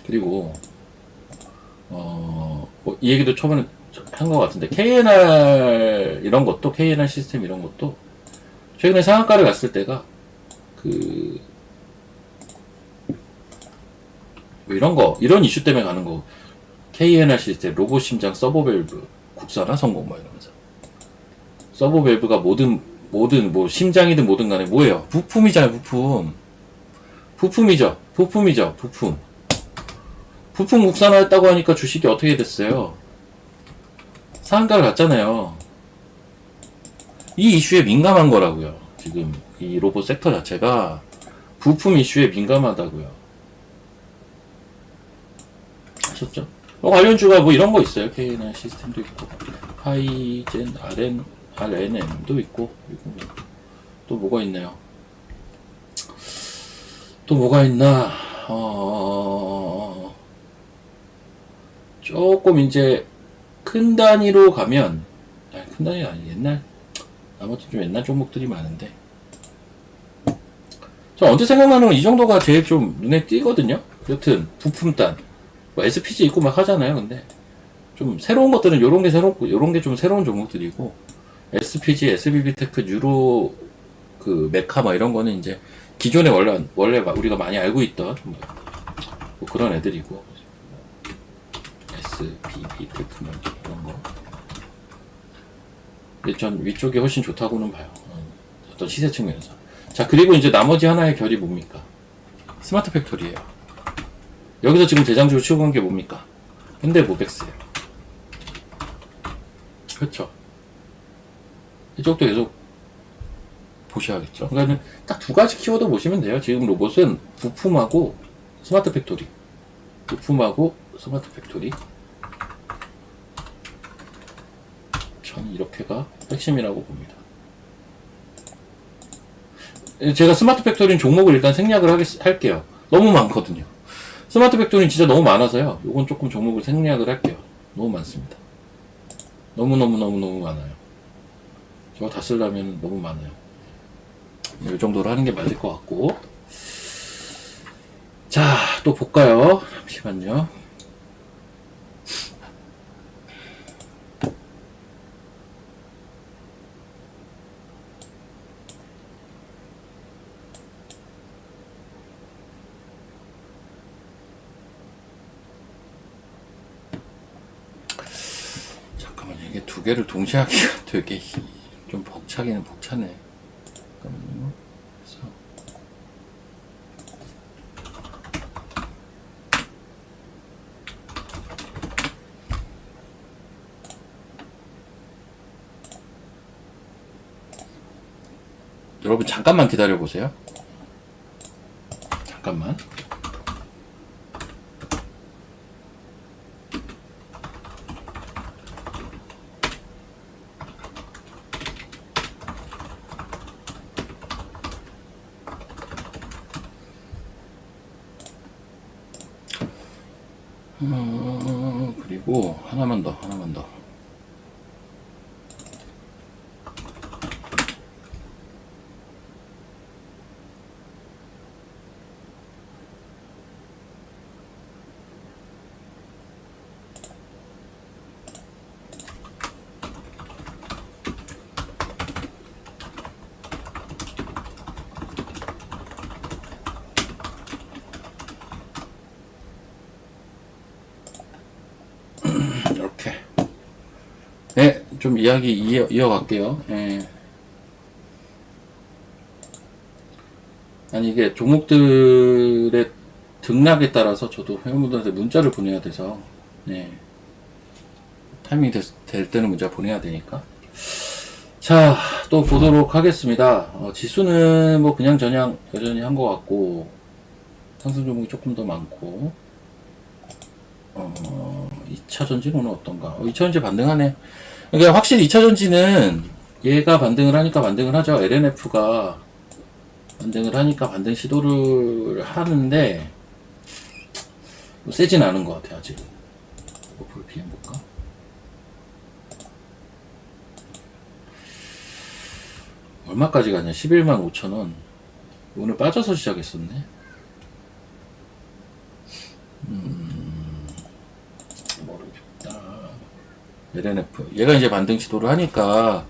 그리고, 뭐, 이 얘기도 초반에 한 것 같은데, KNR 시스템 이런 것도, 최근에 상한가를 갔을 때가, 뭐 이런 이슈 때문에 가는 거. KNR 시스템, 로봇 심장, 서버밸브, 국산화 성공, 뭐 이러면서. 서버밸브가 모든, 뭐, 심장이든 뭐든 간에 뭐예요? 부품이잖아요, 부품. 부품이죠. 부품 국산화했다고 하니까 주식이 어떻게 됐어요? 상한가를 갔잖아요. 이 이슈에 민감한 거라고요. 지금, 이 로봇 섹터 자체가 부품 이슈에 민감하다고요. 아셨죠? 관련주가 뭐 이런 거 있어요. KNR 시스템도 있고, 하이젠, RNM도 있고, 그리고 또 뭐가 있나요? 또 뭐가 있나? 조금 이제 큰 단위로 가면, 큰 단위가 아니, 아무튼 좀 옛날 종목들이 많은데, 저 언제 생각나는 건 이 정도가 제일 좀 눈에 띄거든요? 여튼, 부품단. 뭐 SPG 있고 막 하잖아요. 근데 좀 새로운 것들은 요런 게 좀 새로운 종목들이고 SPG, SBB테크, 유로 그 메카 막 이런 거는 이제 기존에 원래 우리가 많이 알고 있던 뭐 그런 애들이고 SBB테크 뭐 이런 거. 근데 전 위쪽이 훨씬 좋다고는 봐요. 어떤 시세 측면에서. 자, 그리고 이제 나머지 하나의 결이 뭡니까? 스마트 팩토리예요. 여기서 지금 대장주로 치고 간 게 뭡니까? 현대모백스예요. 그렇죠. 이쪽도 계속 보셔야겠죠. 그러니까 딱 두 가지 키워드 보시면 돼요. 지금 로봇은 부품하고 스마트 팩토리. 부품하고 스마트 팩토리. 저는 이렇게가 핵심이라고 봅니다. 제가 스마트 팩토리는 종목을 일단 생략을 할게요. 너무 많거든요. 스마트 팩토리는 진짜 너무 많아서요. 요건 조금 종목을 생략을 할게요. 너무 많습니다. 너무너무 많아요. 저거 다 쓰려면 너무 많아요. 이 정도로 하는 게 맞을 것 같고. 자, 또 볼까요? 잠시만요. 잠깐만요. 이게 두 개를 동시에 하기가 되게 좀 벅차기는 벅차네. 잠깐만요. 그래서 여러분 잠깐만 기다려 보세요. 잠깐만. 그리고 하나만 더. 이렇게. 네, 좀 이야기 이어갈게요. 네. 아니, 이게 종목들의 등락에 따라서 저도 회원분들한테 문자를 보내야 돼서, 네. 타이밍이 될 때는 문자 보내야 되니까. 자, 또 보도록 하겠습니다. 지수는 뭐 그냥 저냥 여전히 한 것 같고, 상승 종목이 조금 더 많고, 2차전지는 오늘 어떤가? 2차전지 반등하네. 그러니까 확실히 2차전지는 얘가 반등을 하니까 반등을 하죠. LNF가 반등을 하니까 반등 시도를 하는데, 뭐 세진 않은 것 같아요, 아직. 볼 PM 볼까? 얼마까지 가냐? 11만 5천원. 오늘 빠져서 시작했었네. 모르겠다. LNF. 얘가 이제 반등 시도를 하니까,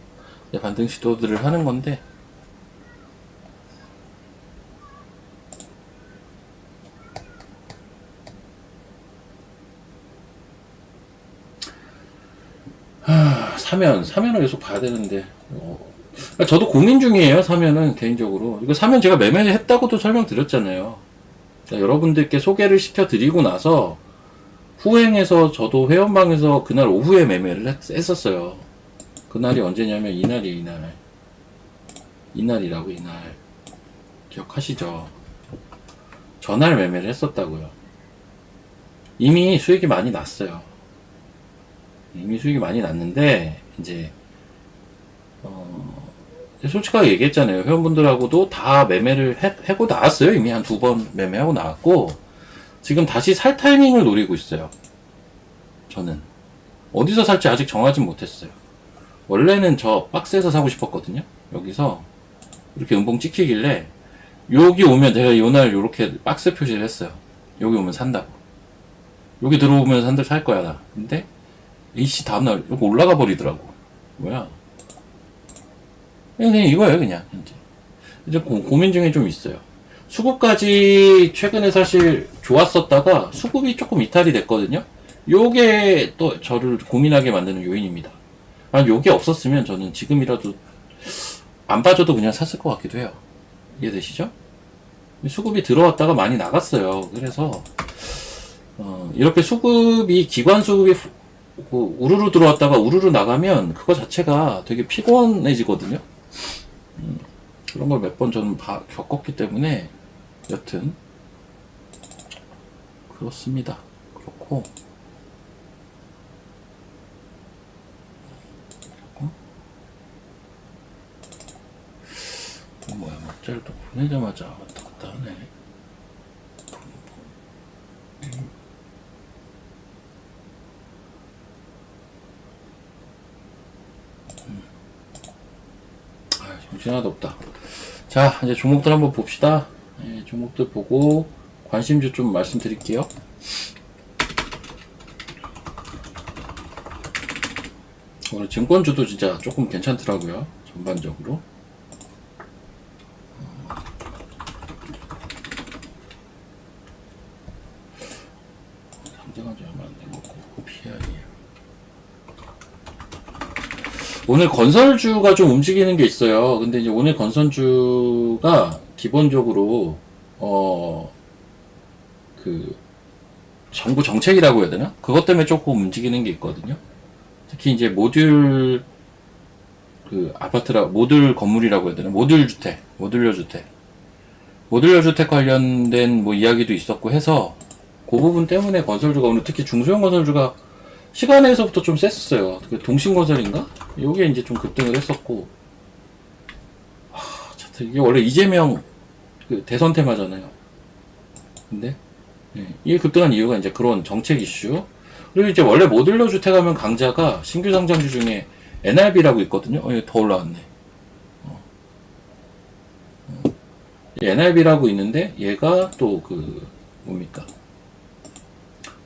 이제 반등 시도들을 하는 건데, 사면을 계속 봐야 되는데, 그러니까 저도 고민 중이에요, 사면은, 개인적으로. 이거 사면 제가 매매를 했다고도 설명드렸잖아요. 그러니까 여러분들께 소개를 시켜드리고 나서, 후행해서 저도 회원방에서 그날 오후에 매매를 했었어요. 그날이 언제냐면, 이날이라고, 이날. 기억하시죠? 전날 매매를 했었다고요. 이미 수익이 많이 났어요. 이미 수익이 많이 났는데, 이제, 솔직하게 얘기했잖아요. 회원분들하고도 다 매매를 하고 나왔어요. 이미 한 2번 매매하고 나왔고, 지금 다시 살 타이밍을 노리고 있어요. 저는. 어디서 살지 아직 정하진 못했어요. 원래는 저 박스에서 사고 싶었거든요. 여기서 이렇게 음봉 찍히길래, 여기 오면 제가 요날 요렇게 박스 표시를 했어요. 여기 오면 산다고. 여기 들어오면 산들 살 거야, 나. 근데, 이씨 다음날 여기 올라가 버리더라고. 뭐야? 그냥 이거예요, 그냥. 이제 고민 중에 좀 있어요. 수급까지 최근에 사실 좋았었다가 수급이 조금 이탈이 됐거든요. 요게 또 저를 고민하게 만드는 요인입니다. 만약 요게 없었으면 저는 지금이라도 안 빠져도 그냥 샀을 것 같기도 해요. 이해되시죠? 수급이 들어왔다가 많이 나갔어요. 그래서 이렇게 수급이 기관 수급이 우르르 들어왔다가 우르르 나가면 그거 자체가 되게 피곤해지거든요. 그런 걸 몇 번 저는 겪었기 때문에 여튼 그렇습니다. 그렇고 뭐야 목재를 또 보내자마자 왔다 갔다 하네. 정신 하나도 없다. 자, 이제 종목들 한번 봅시다. 네, 종목들 보고 관심주 좀 말씀드릴게요. 오늘 증권주도 진짜 조금 괜찮더라고요. 전반적으로. 상장한 지 얼마 안 된 거고, PR이. 오늘 건설주가 좀 움직이는 게 있어요. 근데 이제 오늘 건설주가 기본적으로, 정부 정책이라고 해야 되나? 그것 때문에 조금 움직이는 게 있거든요. 특히 이제 모듈, 모듈 건물이라고 해야 되나? 모듈 주택, 모듈러 주택. 모듈러 주택 관련된 뭐 이야기도 있었고 해서, 그 부분 때문에 건설주가 오늘 특히 중소형 건설주가 시간에서부터 좀 셌었어요. 동신건설인가? 요게 이제 좀 급등을 했었고. 이게 원래 이재명 대선 테마잖아요. 근데, 이게 급등한 이유가 이제 그런 정책 이슈. 그리고 이제 원래 모듈러 주택하면 강자가 신규 상장주 중에 NRB라고 있거든요. 더 올라왔네. NRB라고 있는데, 얘가 또 뭡니까?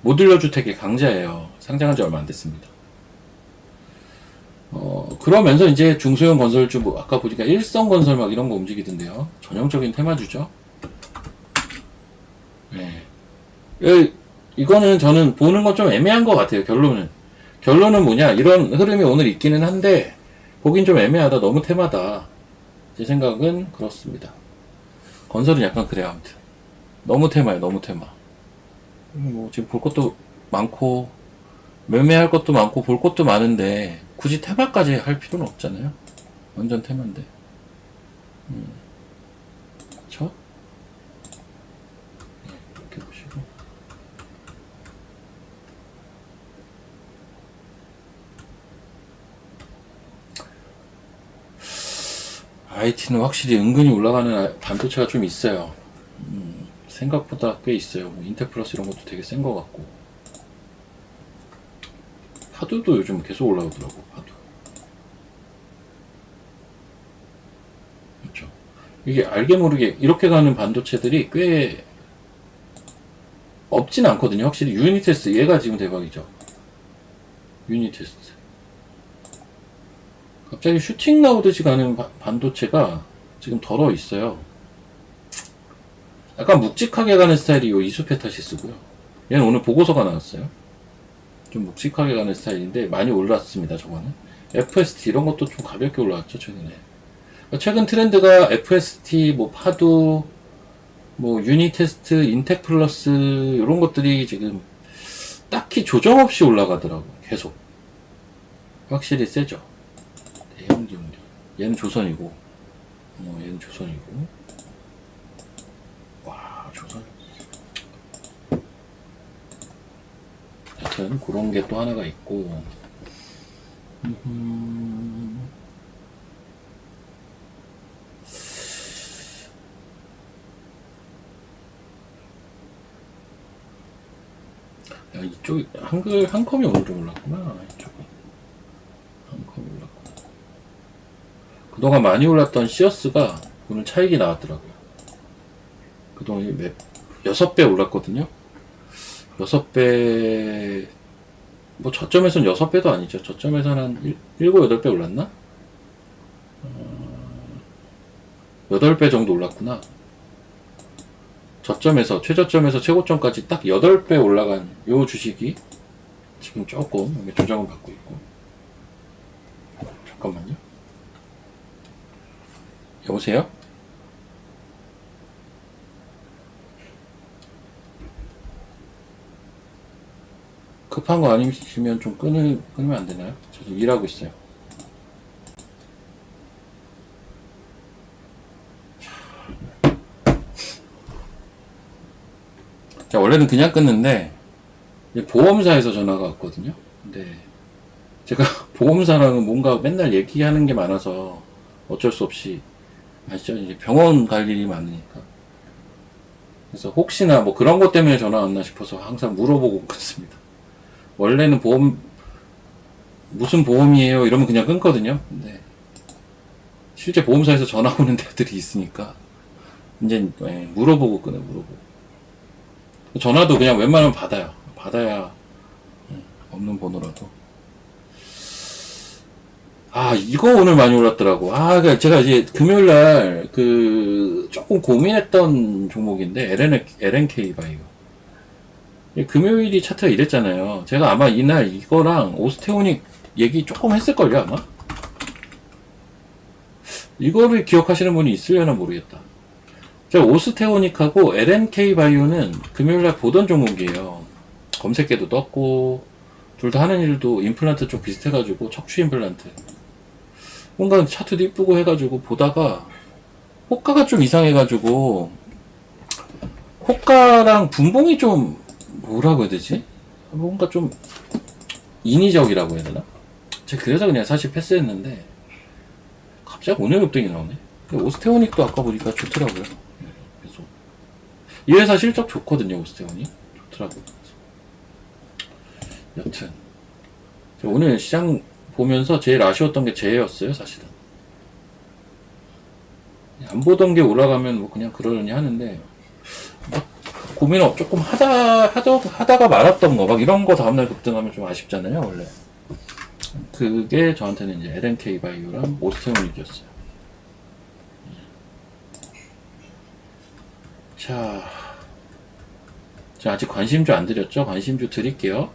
모듈러 주택의 강자예요. 상장한 지 얼마 안 됐습니다. 그러면서 이제 중소형 건설주, 뭐, 아까 보니까 일성건설 막 이런 거 움직이던데요. 전형적인 테마주죠. 네. 이거는 저는 보는 건 좀 애매한 것 같아요, 결론은. 결론은 뭐냐, 이런 흐름이 오늘 있기는 한데, 보긴 좀 애매하다, 너무 테마다. 제 생각은 그렇습니다. 건설은 약간 그래요, 아무튼. 너무 테마예요, 너무 테마. 뭐, 지금 볼 것도 많고, 매매할 것도 많고, 볼 것도 많은데, 굳이 테마까지 할 필요는 없잖아요. 완전 테마인데. 그쵸? 네, 이렇게 보시고. IT는 확실히 은근히 올라가는 반도체가 좀 있어요. 생각보다 꽤 있어요. 뭐 인텔플러스 이런 것도 되게 센 것 같고. 파두도 요즘 계속 올라오더라고, 파두. 그렇죠. 이게 알게 모르게 이렇게 가는 반도체들이 꽤 없진 않거든요. 확실히 유니테스트, 얘가 지금 대박이죠. 유니테스트. 갑자기 슈팅 나오듯이 가는 반도체가 지금 덜어 있어요. 약간 묵직하게 가는 스타일이 요 이수페타시스고요. 얘는 오늘 보고서가 나왔어요. 좀 묵직하게 가는 스타일인데 많이 올랐습니다. 저거는 FST 이런 것도 좀 가볍게 올라왔죠 최근에. 최근 트렌드가 FST, 뭐 파두, 뭐 유니테스트, 인텍플러스 이런 것들이 지금 딱히 조정 없이 올라가더라고. 계속 확실히 세죠. 대형기업들. 얘는 조선이고, 얘는 조선이고. 와, 조선. 하여튼 그런 게 또 하나가 있고. 야, 이쪽 한컴이 오늘 좀 올랐구나. 이쪽은 한컴이 올랐구나. 그동안 많이 올랐던 시어스가 오늘 차익이 나왔더라고요. 그동안 6배 올랐거든요. 6배, 뭐 저점에서는 6배도 아니죠. 저점에서는 한 7, 8배 올랐나? 8배 정도 올랐구나. 저점에서, 최저점에서 최고점까지 딱 8배 올라간 요 주식이 지금 조금 조정을 받고 있고. 잠깐만요. 여보세요? 급한 거 아니시면 좀 끊으면 안 되나요? 저 지금 일하고 있어요. 자, 원래는 그냥 끊는데 보험사에서 전화가 왔거든요. 근데 제가 보험사랑은 뭔가 맨날 얘기하는 게 많아서 어쩔 수 없이, 아시죠? 이제 병원 갈 일이 많으니까. 그래서 혹시나 뭐 그런 것 때문에 전화 왔나 싶어서 항상 물어보고 끊습니다. 원래는 무슨 보험이에요? 이러면 그냥 끊거든요. 근데 실제 보험사에서 전화 오는 데들이 있으니까 이제 물어보고 끊어요. 물어보고. 전화도 그냥 웬만하면 받아야 없는 번호라도. 아, 이거 오늘 많이 올랐더라고. 그러니까 제가 이제 금요일날 조금 고민했던 종목인데, LNK 바이오. 금요일이 차트가 이랬잖아요. 제가 아마 이날 이거랑 오스테오닉 얘기 조금 했을걸요, 아마? 이거를 기억하시는 분이 있으려나 모르겠다. 제가 오스테오닉하고 LNK 바이오는 금요일날 보던 종목이에요. 검색계도 떴고, 둘 다 하는 일도 임플란트 쪽 비슷해가지고, 척추 임플란트. 뭔가 차트도 이쁘고 해가지고 보다가 호가가 좀 이상해가지고 호가랑 분봉이 좀 뭐라고 해야 되지? 뭔가 좀 인위적이라고 해야 되나? 제가 그래서 그냥 사실 패스했는데 갑자기 오늘 급등이 나오네. 오스테오닉도 아까 보니까 좋더라고요. 그래서 이 회사 실적 좋거든요. 오스테오닉 좋더라고요. 여튼 오늘 시장 보면서 제일 아쉬웠던 게 제였어요, 사실은. 안 보던 게 올라가면 뭐 그냥 그러려니 하는데, 막 고민을 조금 하다가 말았던 거, 막 이런 거 다음날 급등하면 좀 아쉽잖아요, 원래. 그게 저한테는 이제 LNK 바이오랑 오스테오닉이었어요. 자, 아직 관심주 안 드렸죠? 관심주 드릴게요.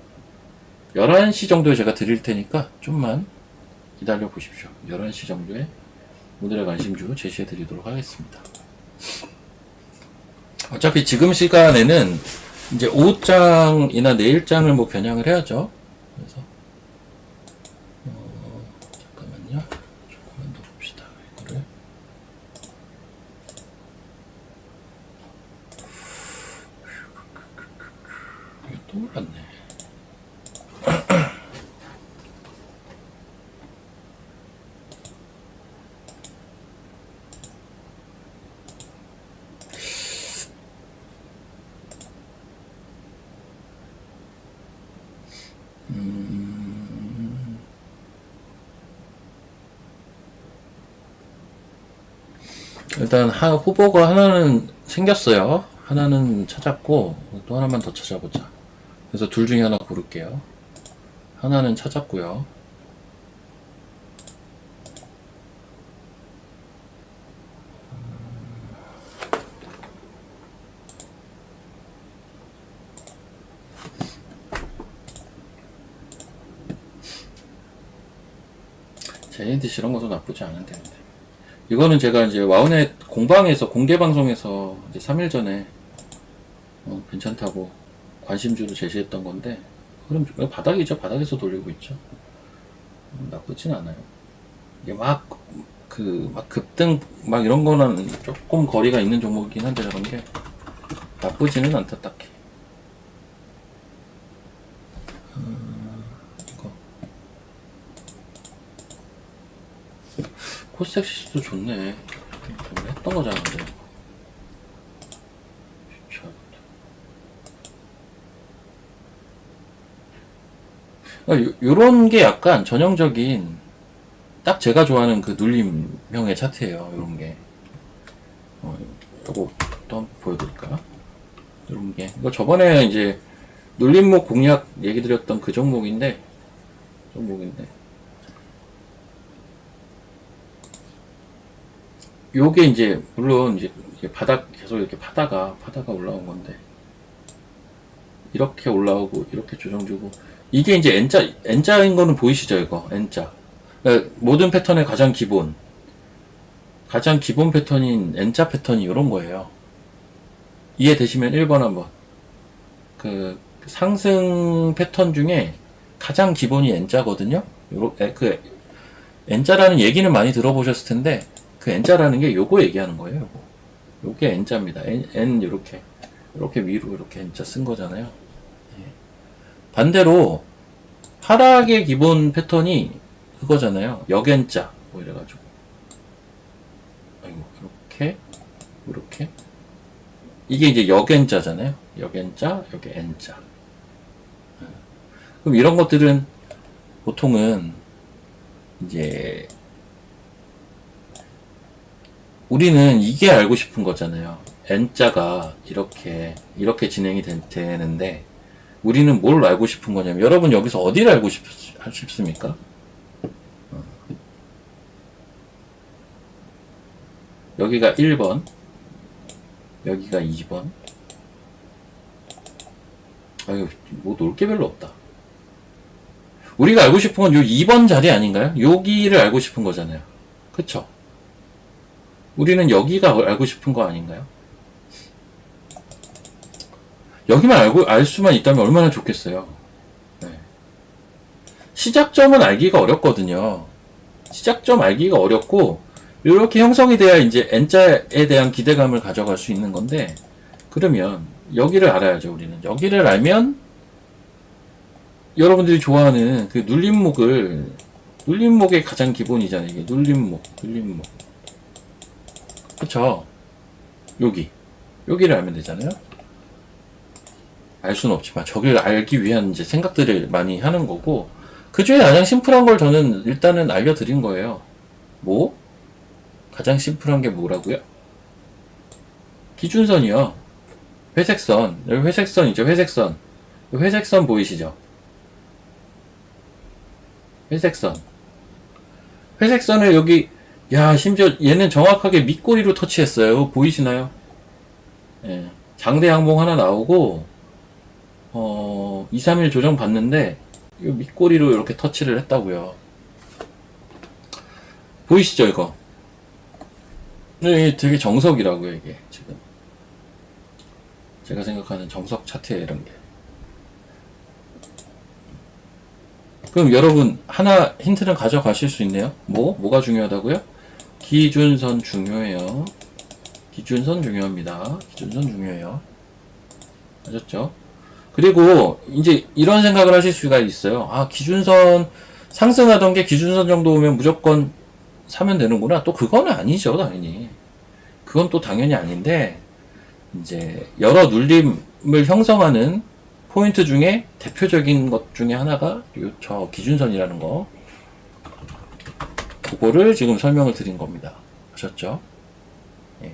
11시 정도에 제가 드릴 테니까 좀만 기다려 보십시오. 11시 정도에 오늘의 관심주 제시해 드리도록 하겠습니다. 어차피 지금 시간에는 이제 오후장이나 내일장을 뭐 겨냥을 해야죠. 그래서 잠깐만요. 조금만 더 봅시다. 이거를 이게 또 올랐네. 일단 후보가 하나는 생겼어요. 하나는 찾았고 또 하나만 더 찾아보자. 그래서 둘 중에 하나 고를게요. 하나는 찾았고요. JNDC 이런 것도 나쁘지 않은데. 이거는 제가 이제 와우넷 공방에서 공개 방송에서 이제 3일 전에 괜찮다고 관심주로 제시했던 건데, 그럼 바닥이죠. 바닥에서 돌리고 있죠. 나쁘진 않아요. 이게 막 급등 막 이런 거는 조금 거리가 있는 종목이긴 한데 저런 게 나쁘지는 않다 딱히. 이거 코스닥시스도 좋네. 했던 거잖아. 근데. 요런 게 약간 전형적인 딱 제가 좋아하는 그 눌림형의 차트예요. 요런 게. 요거 또 한번 보여드릴까? 요런 게. 이거 저번에 이제 눌림목 공략 얘기 드렸던 그 종목인데, 요게 이제, 물론 이제 바닥 계속 이렇게 파다가 올라온 건데, 이렇게 올라오고, 이렇게 조정주고, 이게 이제 N자인 거는 보이시죠, 이거? N자. 그러니까 모든 패턴의 가장 기본 패턴인 N자 패턴이 이런 거예요. 이해되시면 1번 한번 상승 패턴 중에 가장 기본이 N자거든요. 그 N자라는 얘기는 많이 들어보셨을 텐데 그 N자라는 게 요거 얘기하는 거예요. 요거. 요게 N자입니다. N 요렇게 위로 이렇게 N자 쓴 거잖아요. 예. 반대로 하락의 기본 패턴이 그거잖아요. 역N자 뭐 이래가지고 아이고 이렇게 이게 이제 역N자잖아요. 역N자 여기 N자. 그럼 이런 것들은 보통은 이제 우리는 이게 알고 싶은 거잖아요. N자가 이렇게 진행이 되는데 우리는 뭘 알고 싶은 거냐면 여러분 여기서 어디를 알고 싶습니까? 여기가 1번 여기가 2번 아유 뭐 놀 게 별로 없다. 우리가 알고 싶은 건 요 2번 자리 아닌가요? 여기를 알고 싶은 거잖아요. 그쵸? 우리는 여기가 알고 싶은 거 아닌가요? 여기만 알 수만 있다면 얼마나 좋겠어요. 네. 시작점은 알기가 어렵거든요. 시작점 알기가 어렵고 이렇게 형성이 돼야 이제 N자에 대한 기대감을 가져갈 수 있는 건데 그러면 여기를 알아야죠. 우리는 여기를 알면 여러분들이 좋아하는 그 눌림목의 가장 기본이잖아요. 이게 눌림목 그쵸? 여기를 알면 되잖아요. 알 수는 없지만 저기를 알기 위한 이제 생각들을 많이 하는 거고 그 중에 가장 심플한 걸 저는 일단은 알려드린 거예요. 뭐? 가장 심플한 게 뭐라고요? 기준선이요. 회색선. 여기 회색선이죠. 회색선 보이시죠? 회색선을 여기 야 심지어 얘는 정확하게 밑꼬리로 터치했어요. 보이시나요? 예. 장대 항봉 하나 나오고 2, 3일 조정 받는데 이 밑꼬리로 이렇게 터치를 했다고요. 보이시죠 이거? 이게 되게 정석이라고요 이게 지금 제가 생각하는 정석 차트에 이런 게. 그럼 여러분 하나 힌트는 가져가실 수 있네요. 뭐가 중요하다고요? 기준선 중요해요. 기준선 중요합니다. 기준선 중요해요. 아셨죠? 그리고 이제 이런 생각을 하실 수가 있어요. 아 기준선 상승하던 게 기준선 정도 오면 무조건 사면 되는구나. 또 그거는 아니죠 당연히. 그건 또 당연히 아닌데 이제 여러 눌림을 형성하는 포인트 중에 대표적인 것 중에 하나가 저 기준선이라는 거. 그거를 지금 설명을 드린 겁니다. 아셨죠? 예.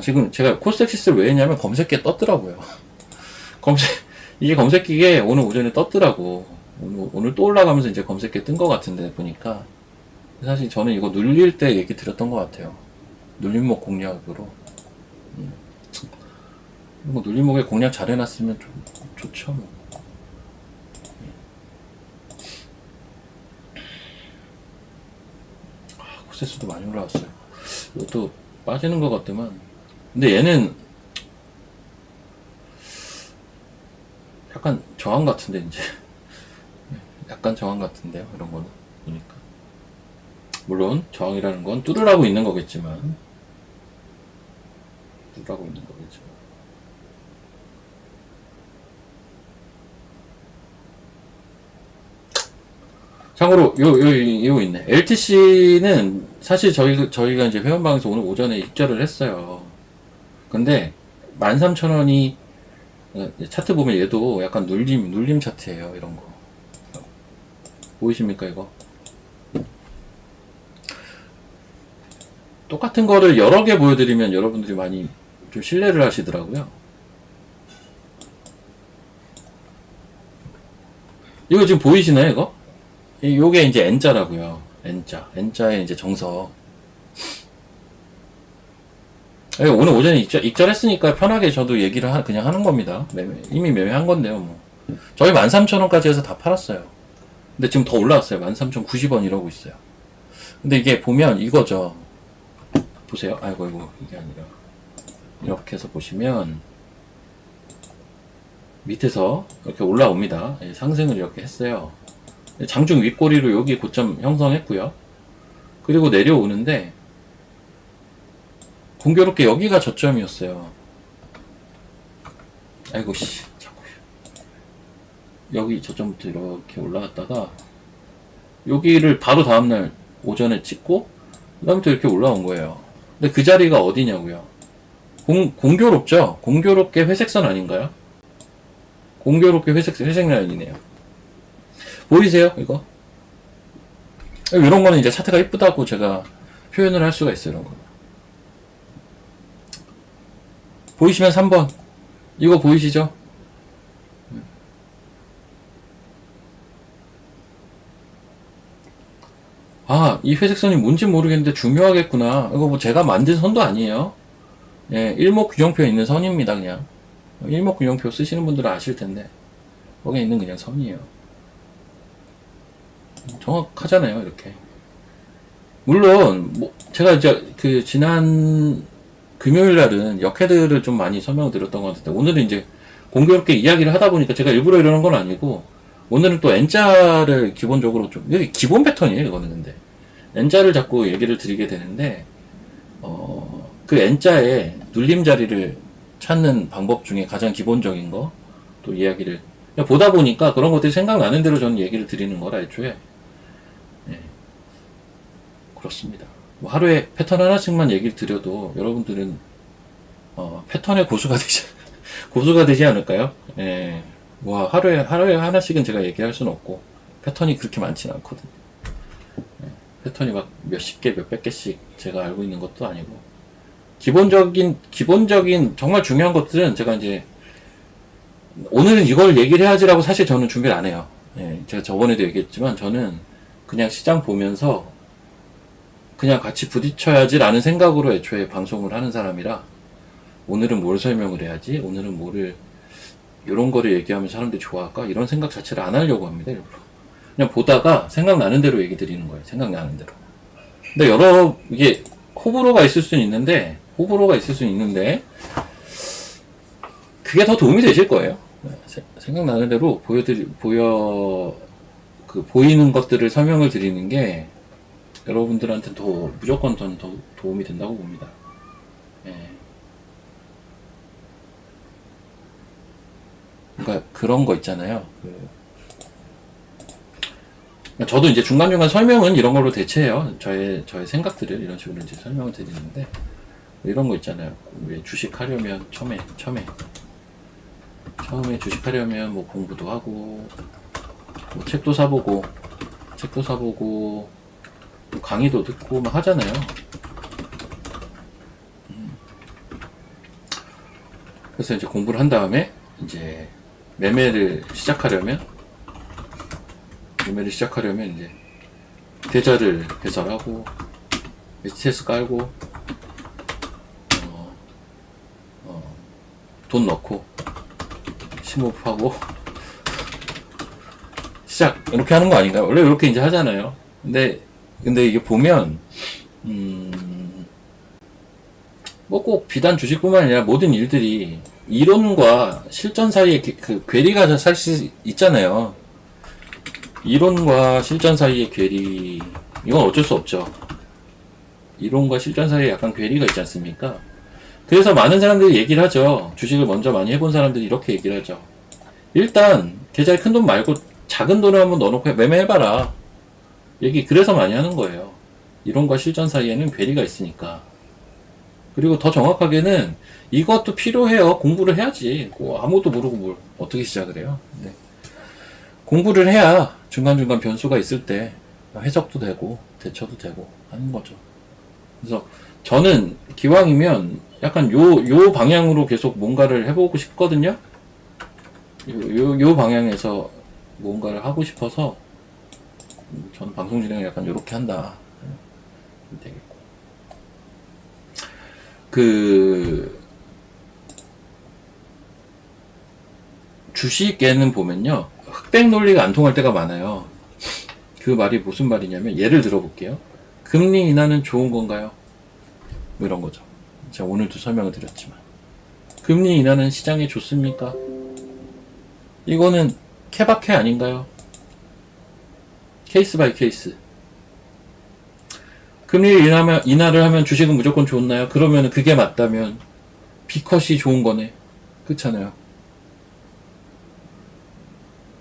지금 제가 코스닥시스를 왜 했냐면 검색기에 떴더라고요. 이게 검색기에 오늘 오전에 떴더라고. 오늘 또 올라가면서 이제 검색기에 뜬 것 같은데 보니까. 사실 저는 이거 눌릴 때 얘기 드렸던 것 같아요. 눌림목 공략으로. 뭐 눌림목에 공략 잘 해놨으면 좋죠. 뭐. 코세스도 많이 올라왔어요. 이것도 빠지는 것 같더만. 근데 얘는 약간 저항 같은데 이제 약간 저항 같은데요. 이런 거는 보니까. 물론 저항이라는 건 뚫으라고 있는 거겠지만 참고로 요 있네. LTC는 사실 저희가 이제 회원방에서 오늘 오전에 입절을 했어요. 근데 13,000원이 차트 보면 얘도 약간 눌림 차트예요. 이런 거 보이십니까 이거? 똑같은 거를 여러 개 보여드리면 여러분들이 많이 좀 신뢰를 하시더라고요. 이거 지금 보이시나요 이거? 요게 이제 N자라고요. N자의 이제 정석. 오늘 오전에 입절했으니까 편하게 저도 얘기를 그냥 하는 겁니다. 이미 매매한 건데요, 뭐. 저희 13,000원까지 해서 다 팔았어요. 근데 지금 더 올라왔어요. 13,090원 이러고 있어요. 근데 이게 보면 이거죠. 보세요. 아이고, 이게 아니라. 이렇게 해서 보시면, 밑에서 이렇게 올라옵니다. 예, 상승을 이렇게 했어요. 장중 윗꼬리로 여기 고점 형성했고요. 그리고 내려오는데 공교롭게 여기가 저점이었어요. 아이고 씨, 자꾸 여기 저점부터 이렇게 올라왔다가 여기를 바로 다음날 오전에 찍고 그다음부터 이렇게 올라온 거예요. 근데 그 자리가 어디냐고요? 공교롭죠? 공교롭게 회색선 아닌가요? 공교롭게 회색 라인이네요. 보이세요? 이거? 이런 거는 이제 차트가 이쁘다고 제가 표현을 할 수가 있어요. 이런 거. 보이시면 3번. 이거 보이시죠? 아, 이 회색선이 뭔지 모르겠는데 중요하겠구나. 이거 뭐 제가 만든 선도 아니에요. 예, 일목균형표에 있는 선입니다, 그냥. 일목균형표 쓰시는 분들은 아실 텐데. 거기에 있는 그냥 선이에요. 정확하잖아요, 이렇게. 물론, 뭐, 제가 이제 그 지난 금요일 날은 역헤드를 좀 많이 설명을 드렸던 것 같은데, 오늘은 이제 공교롭게 이야기를 하다 보니까 제가 일부러 이러는 건 아니고, 오늘은 또 N자를 기본적으로 좀, 이게 기본 패턴이에요, 이거는 근데. N자를 자꾸 얘기를 드리게 되는데, 그 N자의 눌림 자리를 찾는 방법 중에 가장 기본적인 거, 또 이야기를, 보다 보니까 그런 것들이 생각나는 대로 저는 얘기를 드리는 거라, 애초에. 예, 그렇습니다. 뭐 하루에 패턴 하나씩만 얘기를 드려도 여러분들은, 패턴의 고수가 되지, 고수가 되지 않을까요? 예. 와, 하루에 하나씩은 제가 얘기할 수는 없고, 패턴이 그렇게 많지는 않거든요. 예, 패턴이 막 몇십 개, 몇백 개씩 제가 알고 있는 것도 아니고, 기본적인, 정말 중요한 것들은 제가 이제, 오늘은 이걸 얘기를 해야지라고 사실 저는 준비를 안 해요. 예, 제가 저번에도 얘기했지만, 저는 그냥 시장 보면서, 그냥 같이 부딪혀야지라는 생각으로 애초에 방송을 하는 사람이라, 오늘은 뭘 설명을 해야지, 오늘은 뭐를, 이런 거를 얘기하면 사람들이 좋아할까? 이런 생각 자체를 안 하려고 합니다, 일부러. 그냥 보다가 생각나는 대로 얘기 드리는 거예요. 생각나는 대로. 근데 이게 호불호가 있을 수는 있는데, 그게 더 도움이 되실 거예요. 생각나는 대로 보이는 것들을 설명을 드리는 게 여러분들한테 무조건 더 도움이 된다고 봅니다. 예. 그러니까 그런 거 있잖아요. 저도 이제 중간중간 설명은 이런 걸로 대체해요. 저의 생각들을 이런 식으로 이제 설명을 드리는데, 이런 거 있잖아요. 왜 주식하려면 처음에 주식하려면 뭐 공부도 하고, 뭐 책도 사보고, 강의도 듣고 막 하잖아요. 그래서 이제 공부를 한 다음에 이제 매매를 시작하려면 이제 계좌를 개설하고 HTS 깔고 돈 넣고 심호흡하고 시작 이렇게 하는 거 아닌가요? 원래 이렇게 이제 하잖아요. 근데 이게 보면 뭐 꼭 비단 주식뿐만 아니라 모든 일들이 이론과 실전 사이에 그 괴리가 살 수 있잖아요. 이론과 실전 사이의 괴리, 이건 어쩔 수 없죠. 이론과 실전 사이에 약간 괴리가 있지 않습니까? 그래서 많은 사람들이 얘기를 하죠. 주식을 먼저 많이 해본 사람들이 이렇게 얘기를 하죠. 일단 계좌에 큰 돈 말고 작은 돈을 한번 넣어놓고 매매해봐라. 그래서 많이 하는 거예요. 이론과 실전 사이에는 괴리가 있으니까. 그리고 더 정확하게는 이것도 필요해요. 공부를 해야지. 아무것도 모르고 뭘 어떻게 시작을 해요. 네. 공부를 해야 중간중간 변수가 있을 때 해석도 되고 대처도 되고 하는 거죠. 그래서 저는 기왕이면 약간 요 방향으로 계속 뭔가를 해보고 싶거든요. 요 방향에서 뭔가를 하고 싶어서 저는 방송 진행을 약간 요렇게 한다. 되겠고. 주식에는 보면요. 흑백 논리가 안 통할 때가 많아요. 그 말이 무슨 말이냐면, 예를 들어볼게요. 금리 인하는 좋은 건가요? 뭐 이런 거죠. 제가 오늘도 설명을 드렸지만. 금리 인하는 시장에 좋습니까? 이거는 케바케 아닌가요? 케이스 바이 케이스. 금리 인하를 하면 주식은 무조건 좋나요? 그러면 그게 맞다면 B컷이 좋은 거네. 그렇잖아요.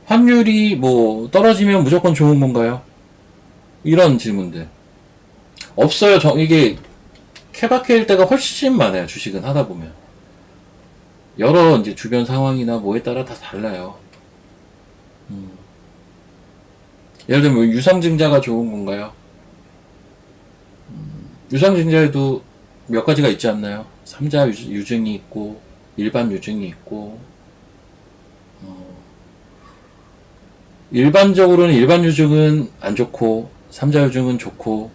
환율이 뭐 떨어지면 무조건 좋은 건가요? 이런 질문들. 없어요. 이게 케바케일 때가 훨씬 많아요. 주식은 하다 보면. 여러 이제 주변 상황이나 뭐에 따라 다 달라요. 예를 들면 유상증자가 좋은 건가요? 유상증자에도 몇 가지가 있지 않나요? 3자 유증이 있고 일반 유증이 있고 일반적으로는 일반 유증은 안 좋고 3자 유증은 좋고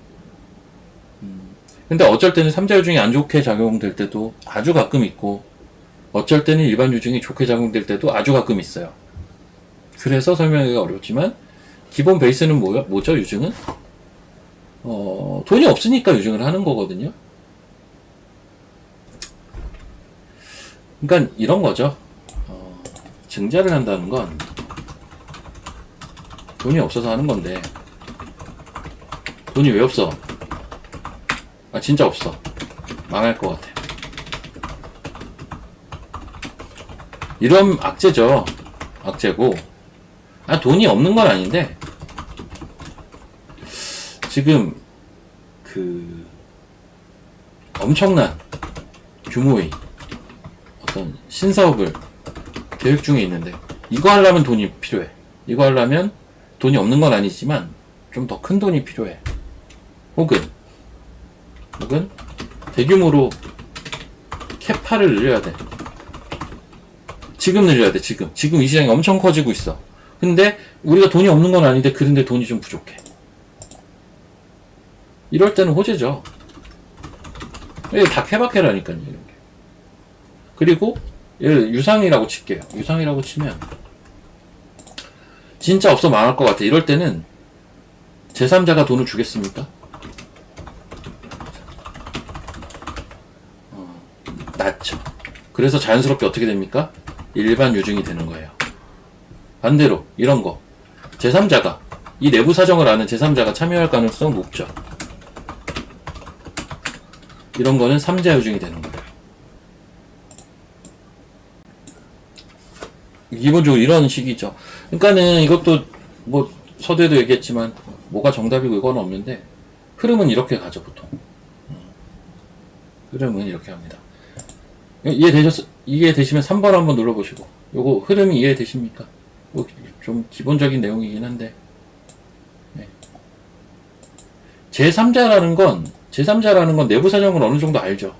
근데 어쩔 때는 3자 유증이 안 좋게 작용될 때도 아주 가끔 있고 어쩔 때는 일반 유증이 좋게 작용될 때도 아주 가끔 있어요. 그래서 설명하기가 어렵지만 기본 베이스는 뭐죠? 유증은? 돈이 없으니까 유증을 하는 거거든요. 그러니까 이런 거죠. 증자를 한다는 건 돈이 없어서 하는 건데 돈이 왜 없어? 아 진짜 없어. 망할 것 같아. 이런 악재죠. 악재고 돈이 없는 건 아닌데 지금 그 엄청난 규모의 어떤 신사업을 계획 중에 있는데 이거 하려면 돈이 필요해. 이거 하려면 돈이 없는 건 아니지만 좀 더 큰 돈이 필요해. 혹은 대규모로 캐파를 늘려야 돼. 지금 늘려야 돼. 지금 이 시장이 엄청 커지고 있어. 근데 우리가 돈이 없는 건 아닌데 그런데 돈이 좀 부족해. 이럴 때는 호재죠. 이게 다 케바케라니까요. 이런 게. 그리고 유상이라고 칠게요. 유상이라고 치면 진짜 없어 망할 것 같아. 이럴 때는 제3자가 돈을 주겠습니까? 낮죠. 그래서 자연스럽게 어떻게 됩니까? 일반 유증이 되는 거예요. 반대로 이런 거 제3자가 이 내부 사정을 아는 제3자가 참여할 가능성 높죠. 이런 거는 3자 유증이 되는 거예요. 기본적으로 이런 식이죠. 그러니까는 이것도 뭐 서두에도 얘기했지만 뭐가 정답이고 이건 없는데 흐름은 이렇게 가죠 보통. 흐름은 이렇게 합니다. 이해되시면 3번 한번 눌러보시고 요거 흐름이 이해되십니까? 뭐 좀 기본적인 내용이긴 한데 네. 제3자라는 건 내부 사정을 어느 정도 알죠.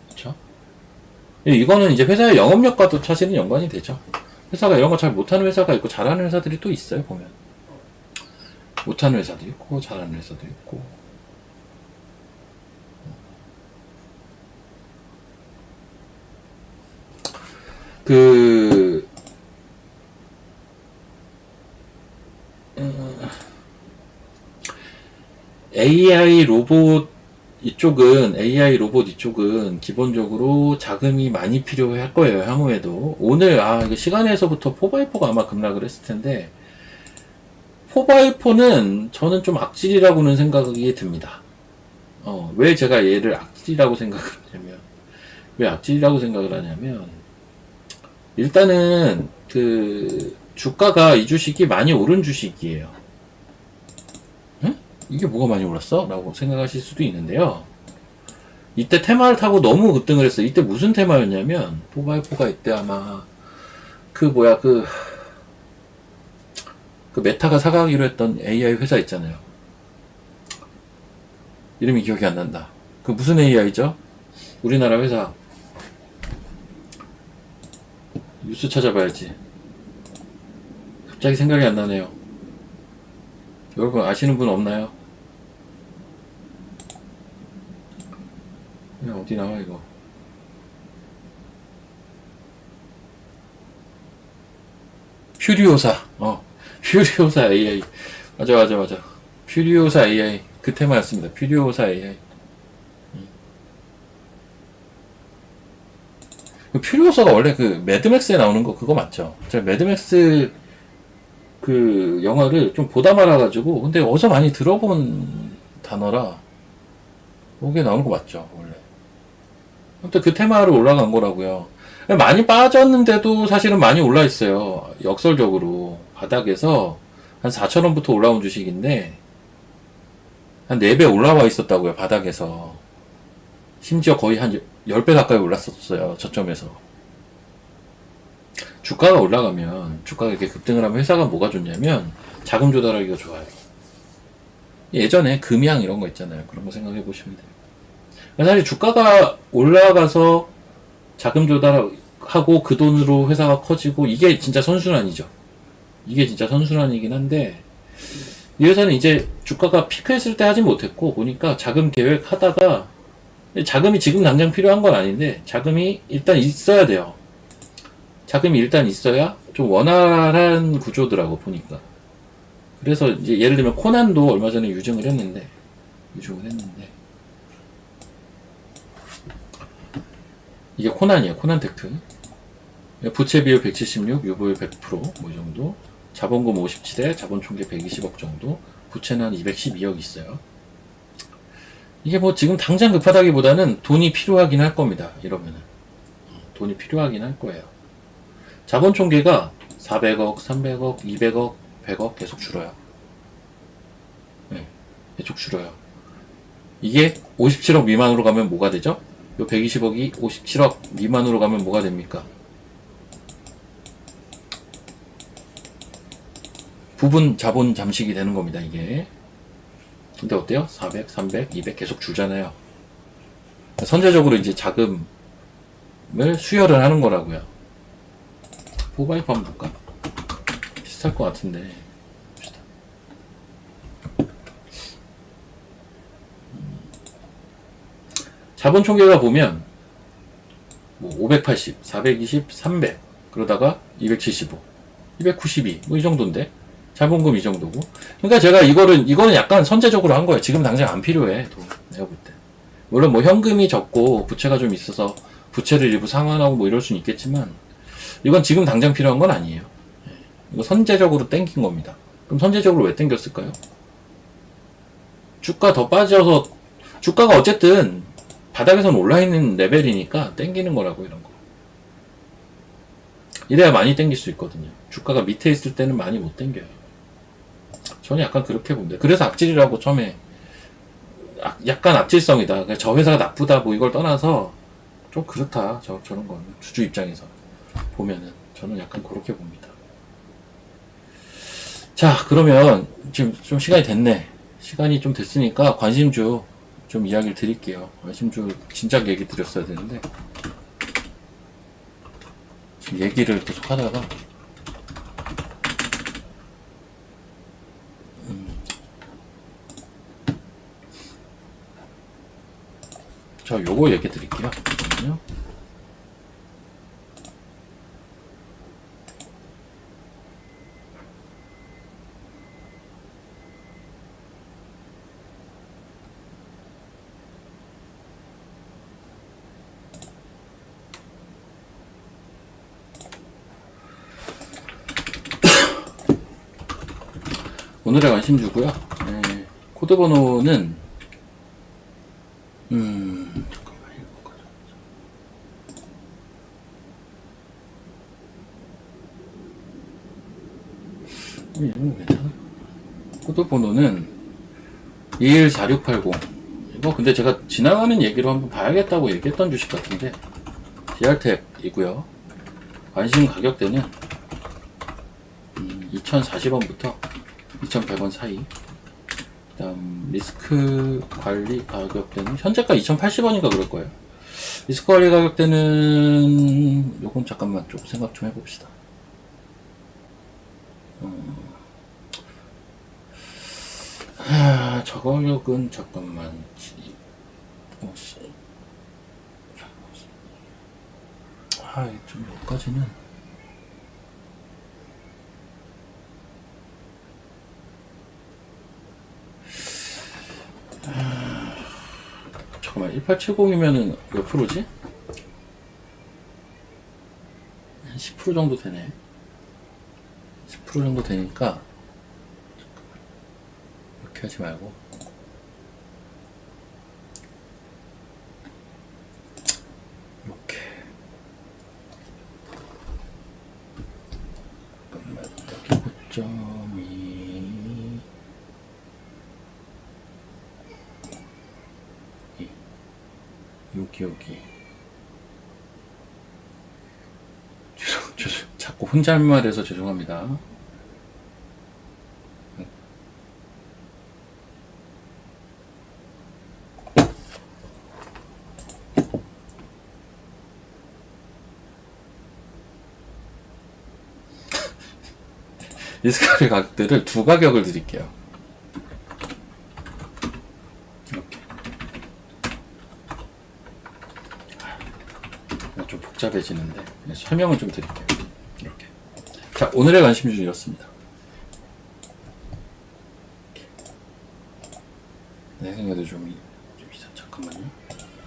그렇죠? 이거는 이제 회사의 영업력과도 사실은 연관이 되죠. 회사가 이런 거 잘 못하는 회사가 있고 잘하는 회사들이 또 있어요. 보면 못하는 회사도 있고 잘하는 회사도 있고 AI 로봇 이쪽은 기본적으로 자금이 많이 필요할 거예요. 향후에도. 오늘, 이거 시간에서부터 4x4가 아마 급락을 했을 텐데, 4x4는 저는 좀 악질이라고는 생각이 듭니다. 왜 제가 얘를 악질이라고 생각을 하냐면, 일단은, 주가가 이 주식이 많이 오른 주식이에요. 이게 뭐가 많이 올랐어? 라고 생각하실 수도 있는데요. 이때 테마를 타고 너무 급등을 했어요. 이때 무슨 테마였냐면 4x4가 이때 아마 그 메타가 사가기로 했던 AI 회사 있잖아요. 이름이 기억이 안 난다. 그 무슨 AI죠? 우리나라 회사. 뉴스 찾아봐야지. 갑자기 생각이 안 나네요. 여러분 아시는 분 없나요? 어디 나와 이거? 퓨리오사. 퓨리오사 AI. 맞아. 퓨리오사 AI. 그 테마였습니다. 퓨리오사 AI. 퓨리오사가 원래 그 매드맥스에 나오는 거 그거 맞죠? 제가 매드맥스 그 영화를 좀 보다 말아가지고 근데 어디서 많이 들어본 단어라 거기에 나오는 거 맞죠? 원래. 아무튼 그 테마로 올라간 거라고요. 많이 빠졌는데도 사실은 많이 올라 있어요. 역설적으로 바닥에서 한 4,000원부터 올라온 주식인데 한 4배 올라와 있었다고요. 바닥에서. 심지어 거의 한 10배 가까이 올랐었어요. 저점에서. 주가가 올라가면 주가가 이렇게 급등을 하면 회사가 뭐가 좋냐면 자금 조달하기가 좋아요. 예전에 금양 이런 거 있잖아요. 그런 거 생각해 보시면 돼요. 사실 주가가 올라가서 자금 조달하고 그 돈으로 회사가 커지고 이게 진짜 선순환이죠. 이게 진짜 선순환이긴 한데 이 회사는 이제 주가가 피크했을 때 하지 못했고 보니까 자금 계획 하다가 자금이 지금 당장 필요한 건 아닌데 자금이 일단 있어야 돼요. 자금이 일단 있어야 좀 원활한 구조더라고 보니까. 그래서 이제 예를 들면 코난도 얼마 전에 유증을 했는데 이게 코난이에요. 코난테크. 부채 비율 176, 유보율 100%, 뭐 이 정도. 자본금 57에 자본 총계 120억 정도. 부채는 한 212억 있어요. 이게 뭐 지금 당장 급하다기보다는 돈이 필요하긴 할 겁니다. 이러면은. 돈이 필요하긴 할 거예요. 자본 총계가 400억, 300억, 200억, 100억 계속 줄어요. 네, 계속 줄어요. 이게 57억 미만으로 가면 뭐가 되죠? 요 120억이 57억 미만으로 가면 뭐가 됩니까? 부분 자본 잠식이 되는 겁니다, 이게. 근데 어때요? 400, 300, 200 계속 줄잖아요. 선제적으로 이제 자금을 수혈을 하는 거라고요. 포바이프 한번 볼까? 비슷할 것 같은데. 봅시다. 자본 총계가 보면 뭐 580, 420, 300 그러다가 275, 292 뭐 이 정도인데 자본금 이 정도고. 그러니까 제가 이거는 약간 선제적으로 한 거예요. 지금 당장 안 필요해. 돈 내가 볼 때. 물론 뭐 현금이 적고 부채가 좀 있어서 부채를 일부 상환하고 뭐 이럴 수는 있겠지만 이건 지금 당장 필요한 건 아니에요. 이거 선제적으로 땡긴 겁니다. 그럼 선제적으로 왜 땡겼을까요? 주가 더 빠져서 주가가 어쨌든 바닥에선 올라있는 레벨이니까 땡기는 거라고 이런 거. 이래야 많이 땡길 수 있거든요. 주가가 밑에 있을 때는 많이 못 땡겨요. 저는 약간 그렇게 봅니다. 그래서 악질이라고 처음에 약간 악질성이다. 저 회사가 나쁘다 뭐 이걸 떠나서 좀 그렇다. 저런 거는 주주 입장에서 보면은 저는 약간 그렇게 봅니다. 자, 그러면 지금 좀 시간이 됐네. 시간이 좀 됐으니까 관심주 좀 이야기를 드릴게요. 관심주 진작 얘기 드렸어야 되는데 지금 얘기를 계속 하다가 저 요거 얘기 드릴게요. 잠깐만요. 오늘의 관심주고요. 네, 코드 번호는 잠깐만 이거 괜찮아. 코드 번호는 214680. 이거 근데 제가 지나가는 얘기로 한번 봐야겠다고 얘기했던 주식 같은데 DR텍이고요. 관심 가격대는 2040원부터 2100원 사이. 그 다음 리스크 관리 가격대는 현재가 2080원인가 그럴 거예요. 리스크 관리 가격대는 요건 잠깐만 좀 생각 좀 해봅시다. 저 가격은 잠깐만 좀 여기까지는 잠깐만 1870이면은 몇 프로지? 10% 정도 되네. 10% 정도 되니까 이렇게 하지 말고 이렇게. 잠깐만, 여기 고점이 여기 자꾸 혼잣말 해서 죄송합니다. 리스크의 가격들을 두 가격을 드릴게요. 이렇게. 좀 복잡해지는데 설명을 좀 드릴게요. 이렇게. 자, 오늘의 관심주는 이렇습니다. 내 생각에도 좀 잠깐만요.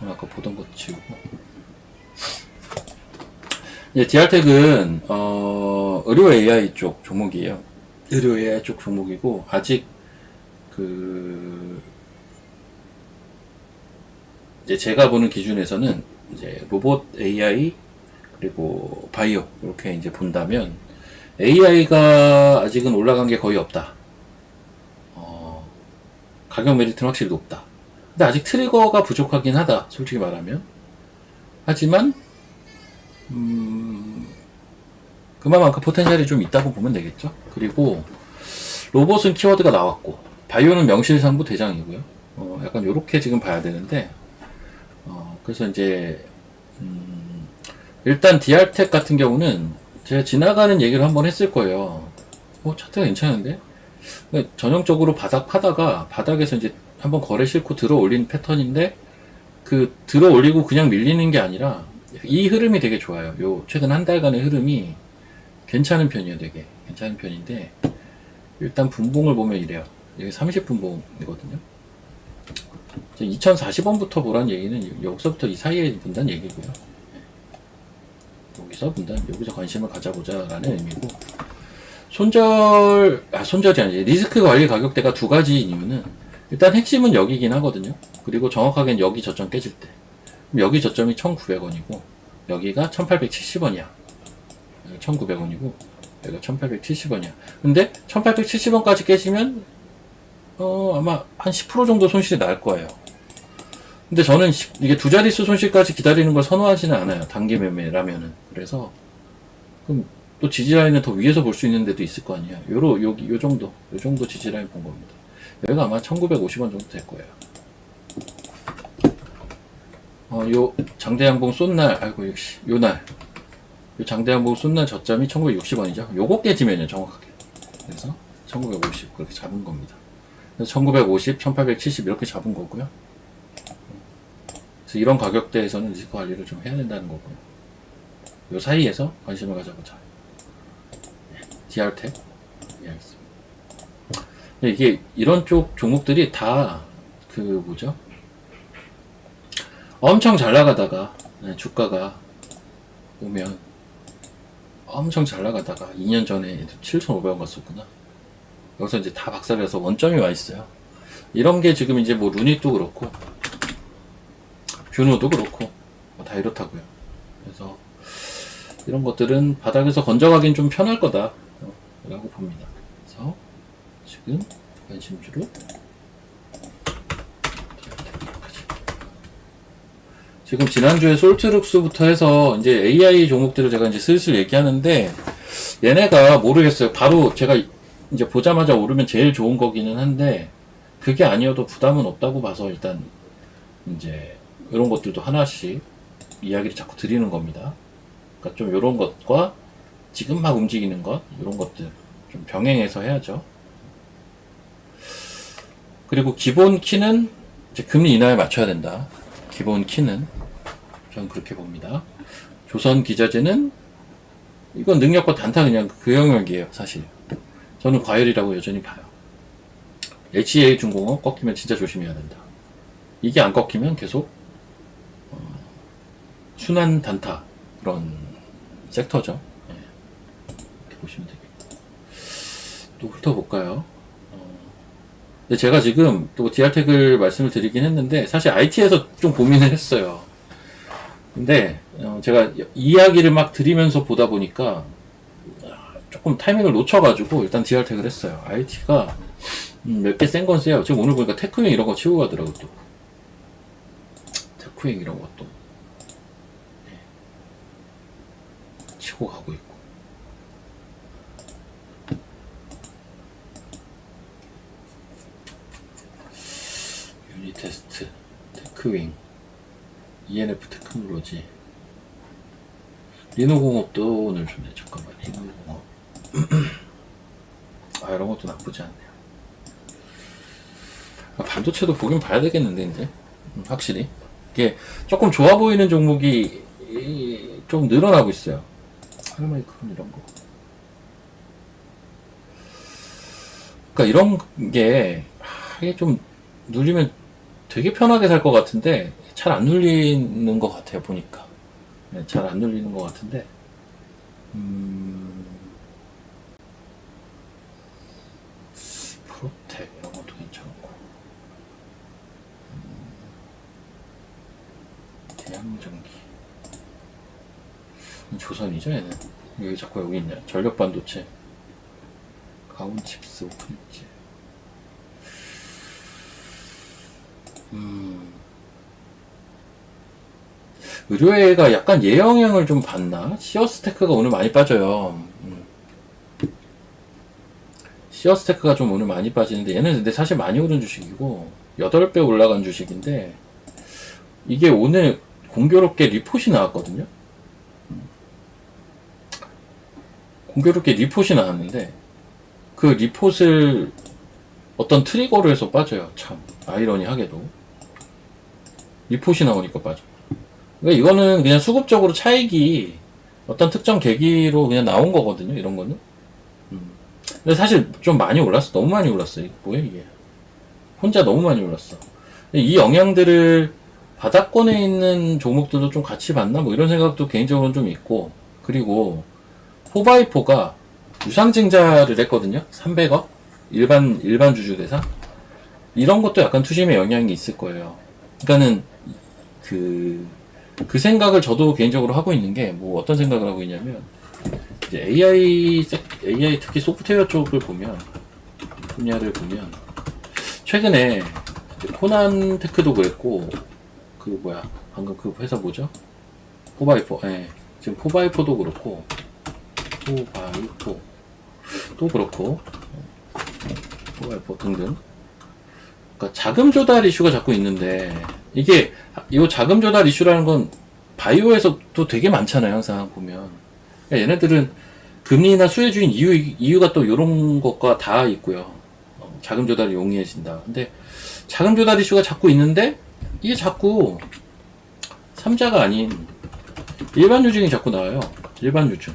아까 보던 것 지우고. 이제 디알텍은 의료 AI 쪽 종목이에요. 의료 AI 쪽 종목이고, 아직 이제 제가 보는 기준에서는 이제 로봇 AI 그리고 바이오 이렇게 이제 본다면 AI가 아직은 올라간 게 거의 없다. 가격 메리트는 확실히 높다. 근데 아직 트리거가 부족하긴 하다. 솔직히 말하면. 하지만 그만큼 포텐셜이 좀 있다고 보면 되겠죠. 그리고 로봇은 키워드가 나왔고 바이오는 명실상부 대장이고요. 약간 요렇게 지금 봐야 되는데 그래서 이제 일단 디알텍 같은 경우는 제가 지나가는 얘기를 한번 했을 거예요. 차트가 괜찮은데? 전형적으로 바닥 파다가 바닥에서 이제 한번 거래 싫고 들어 올린 패턴인데 그 들어 올리고 그냥 밀리는 게 아니라 이 흐름이 되게 좋아요. 요 최근 한 달간의 흐름이 괜찮은 편이에요. 되게 괜찮은 편인데 일단 분봉을 보면 이래요. 이게 30분봉이거든요. 2040원부터 보란 얘기는 여기서부터 이 사이에 본다는 얘기고요. 여기서 관심을 가져보자 라는 의미고, 손절이 아니지, 리스크 관리 가격대가 두 가지인 이유는 일단 핵심은 여기긴 하거든요. 그리고 정확하게는 여기 저점 깨질 때, 여기 저점이 1,900원이고 여기가 1,870원이야 1,900원이고 여기가 1,870원이야 근데 1,870원까지 깨지면 아마 한 10% 정도 손실이 날 거예요. 근데 저는 이게 두 자릿수 손실까지 기다리는 걸 선호하지는 않아요. 단기 매매라면은. 그래서 그럼 또 지지라인을 더 위에서 볼 수 있는 데도 있을 거 아니에요. 요 정도 지지라인 본 겁니다. 여기가 아마 1,950원 정도 될 거예요. 요 장대양봉 쏜 날, 아이고 역시 요 장대양봉 쏜 날 저점이 1,960원이죠. 요거 깨지면요, 정확하게. 그래서 1,950 그렇게 잡은 겁니다. 그래서 1,950, 1,870 이렇게 잡은 거고요. 그래서 이런 가격대에서는 리스크 관리를 좀 해야 된다는 거고요. 요 사이에서 관심을 가져보자. 디알텍. 예, 알겠습니다. 이게 이런 쪽 종목들이 다 엄청 잘 나가다가 주가가 오면 엄청 잘 나가다가 2년 전에 7,500원 갔었구나. 여기서 이제 다 박살내서 원점이 와 있어요. 이런 게 지금 이제 뭐 루닛도 그렇고 뷰노도 그렇고 다 이렇다고요. 그래서 이런 것들은 바닥에서 건져가긴 좀 편할 거다 라고 봅니다. 그래서 지금 관심주로 지금 지난주에 솔트룩스부터 해서 이제 AI 종목들을 제가 이제 슬슬 얘기하는데 얘네가 모르겠어요. 바로 제가 이제 보자마자 오르면 제일 좋은 거기는 한데 그게 아니어도 부담은 없다고 봐서 일단 이제 이런 것들도 하나씩 이야기를 자꾸 드리는 겁니다. 그러니까 좀 이런 것과 지금 막 움직이는 것 이런 것들 좀 병행해서 해야죠. 그리고 기본 키는 이제 금리 인하에 맞춰야 된다. 기본 키는 저는 그렇게 봅니다. 조선기자재는 이건 능력과 단타 그냥 그 영역이에요. 사실 저는 과열이라고 여전히 봐요. HA중공업 꺾이면 진짜 조심해야 된다. 이게 안 꺾이면 계속 순환 단타 그런 섹터죠. 보시면 되겠고. 또 훑어볼까요? 근데 제가 지금 또 DR택을 말씀을 드리긴 했는데 사실 IT에서 좀 고민을 했어요. 근데 제가 이야기를 막 드리면서 보다 보니까 조금 타이밍을 놓쳐가지고 일단 DR택을 했어요. IT가 몇 개 센 건 세요. 지금 오늘 보니까 테크윙 이런 거 치고 가더라고 또. 테크윙 이런 것도 치고 가고 있고. 유니테스트, 테크윙, ENF 테크놀로지, 리노공업도 오늘 좋네. 잠깐만, 리노공업. 아, 이런 것도 나쁘지 않네요. 반도체도 보긴 봐야 되겠는데, 이제. 확실히. 이게 조금 좋아 보이는 종목이 좀 늘어나고 있어요. 할마이크론 이런 거. 그러니까 이런 게, 이게 좀 눌리면 되게 편하게 살 것 같은데, 잘 안 눌리는 것 같아요, 보니까. 네, 잘 안 눌리는 것 같은데, 프로텍 이런 것도 괜찮고, 대양전기. 조선이죠, 얘는. 여기 자꾸 여기 있냐. 전력반도체. 가온칩스, 오픈엣지. 의료회가 약간 예영향을 좀 받나? 시어스테크가 오늘 많이 빠져요. 시어스테크가 좀 오늘 많이 빠지는데 얘는 근데 사실 많이 오른 주식이고 8배 올라간 주식인데 이게 오늘 공교롭게 리포트이 나왔거든요. 공교롭게 리포트이 나왔는데 그 리포트를 어떤 트리거로 해서 빠져요. 참 아이러니하게도 리포트이 나오니까 빠져. 그러니까 이거는 그냥 수급적으로 차익이 어떤 특정 계기로 그냥 나온 거거든요. 이런 거는. 근데 사실 좀 많이 올랐어. 너무 많이 올랐어. 이게 뭐야 이게. 혼자 너무 많이 올랐어. 이 영향들을 바닥권에 있는 종목들도 좀 같이 봤나? 뭐 이런 생각도 개인적으로는 좀 있고. 그리고 포바이포가 유상증자를 했거든요. 300억? 일반 주주 대상? 이런 것도 약간 투심의 영향이 있을 거예요. 그러니까는 그 생각을 저도 개인적으로 하고 있는 게 뭐 어떤 생각을 하고 있냐면 이제 AI 특히 소프트웨어 쪽을 보면 분야를 보면 최근에 코난테크도 그랬고 그 뭐야 방금 그 회사 뭐죠? 포바이포. 예. 지금 포바이포도 그렇고 포바이포도 그렇고 포바이포 등등. 그러니까 자금 조달 이슈가 자꾸 있는데 이게 이 자금 조달 이슈라는 건 바이오에서도 되게 많잖아요. 항상 보면 그러니까 얘네들은 금리나 수혜주인 이유가 또 이런 것과 다 있고요. 자금 조달이 용이해진다. 근데 자금 조달 이슈가 자꾸 있는데 이게 자꾸 삼자가 아닌 일반 유증이 자꾸 나와요. 일반 유증.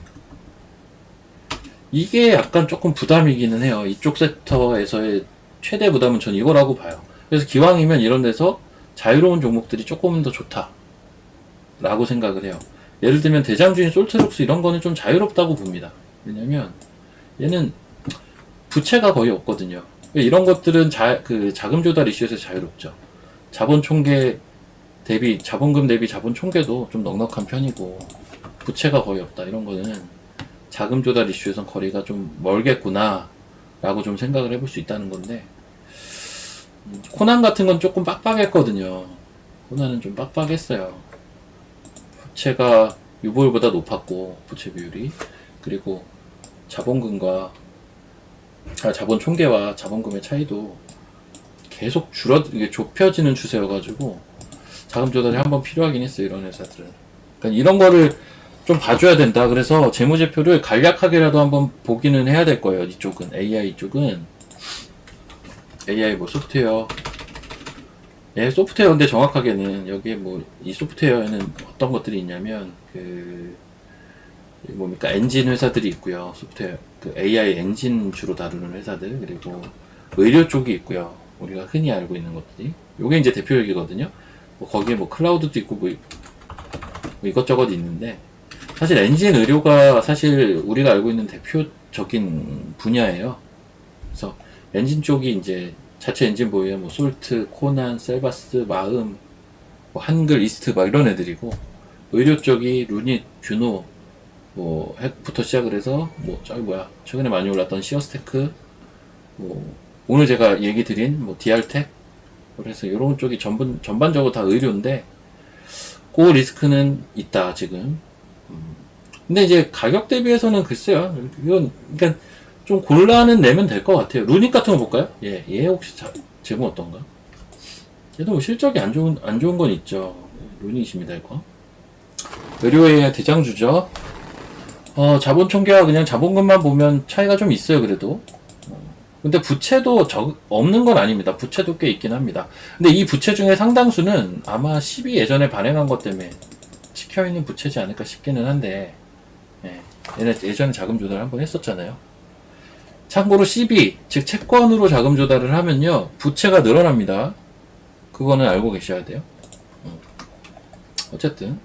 이게 약간 조금 부담이기는 해요. 이쪽 섹터에서의 최대 부담은 전 이거라고 봐요. 그래서 기왕이면 이런 데서 자유로운 종목들이 조금은 더 좋다 라고 생각을 해요. 예를 들면 대장주인 솔트룩스 이런 거는 좀 자유롭다고 봅니다. 왜냐면 얘는 부채가 거의 없거든요. 이런 것들은 자금 조달 이슈에서 자유롭죠. 자본금 대비 자본 총계도 좀 넉넉한 편이고 부채가 거의 없다. 이런 거는 자금 조달 이슈에선 거리가 좀 멀겠구나 라고 좀 생각을 해볼 수 있다는 건데 코난 같은 건 조금 빡빡했거든요. 코난은 좀 빡빡했어요. 부채가 유보율보다 높았고 부채 비율이 그리고 자본 총계와 자본금의 차이도 계속 이게 좁혀지는 추세여가지고 자금 조달이 한번 필요하긴 했어요. 이런 회사들은. 그러니까 이런 거를 좀 봐줘야 된다. 그래서 재무제표를 간략하게라도 한번 보기는 해야 될 거예요. 이쪽은 AI 쪽은 AI 뭐 소프트웨어 소프트웨어인데 정확하게는 여기에 뭐 이 소프트웨어에는 어떤 것들이 있냐면 뭡니까 엔진 회사들이 있고요. 소프트웨어 AI 엔진 주로 다루는 회사들 그리고 의료 쪽이 있고요. 우리가 흔히 알고 있는 것들이 요게 이제 대표적이거든요. 뭐 거기에 뭐 클라우드도 있고 뭐 이것저것 있는데 사실 엔진 의료가 사실 우리가 알고 있는 전문적인 분야예요. 그래서 엔진 쪽이 이제 자체 엔진 보유에 뭐 솔트, 코난, 셀바스, 마음, 뭐 한글, 이스트 막 이런 애들이고, 의료 쪽이 루닛, 뷰노, 뭐 핵부터 시작을 해서 뭐 저기 뭐야 최근에 많이 올랐던 시어스테크, 뭐 오늘 제가 얘기 드린 뭐 디알텍, 그래서 이런 쪽이 전반적으로 다 의료인데 그 리스크는 있다 지금. 근데 이제 가격 대비해서는 글쎄요, 이건 그러니까 좀 골라는 내면 될 것 같아요. 루닛 같은 거 볼까요? 얘 혹시 제목 어떤가? 얘도 뭐 실적이 안 좋은 건 있죠. 루닛입니다 이거. 의료의 대장주죠. 자본 총계와 그냥 자본금만 보면 차이가 좀 있어요, 그래도. 근데 부채도 없는 건 아닙니다. 부채도 꽤 있긴 합니다. 근데 이 부채 중에 상당수는 아마 10이 예전에 발행한 것 때문에 찍혀있는 부채지 않을까 싶기는 한데, 예. 예전에 자금 조달을 한번 했었잖아요. 참고로 CB, 즉 채권으로 자금 조달을 하면요, 부채가 늘어납니다. 그거는 알고 계셔야 돼요. 어쨌든.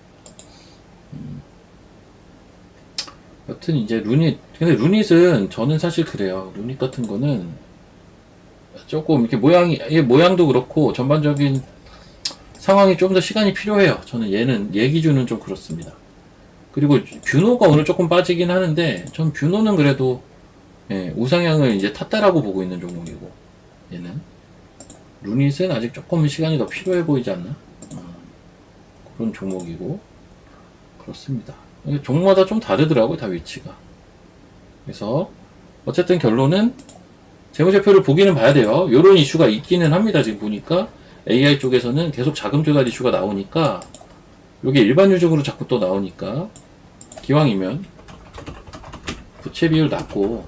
여튼 이제 루닛, 근데 루닛은 저는 사실 그래요. 루닛 같은 거는 조금 이렇게 모양도 그렇고 전반적인 상황이 좀 더 시간이 필요해요. 저는 얘 기준은 좀 그렇습니다. 그리고 뷰노가 오늘 조금 빠지긴 하는데 전 뷰노는 그래도 우상향을 이제 탔다라고 보고 있는 종목이고, 얘는 루닛은 아직 조금 시간이 더 필요해 보이지 않나? 그런 종목이고 그렇습니다. 종목마다 좀 다르더라고요, 다 위치가. 그래서 어쨌든 결론은 재무제표를 보기는 봐야 돼요. 요런 이슈가 있기는 합니다. 지금 보니까 AI 쪽에서는 계속 자금 조달 이슈가 나오니까, 요게 일반 유적으로 자꾸 또 나오니까 기왕이면 부채 비율 낮고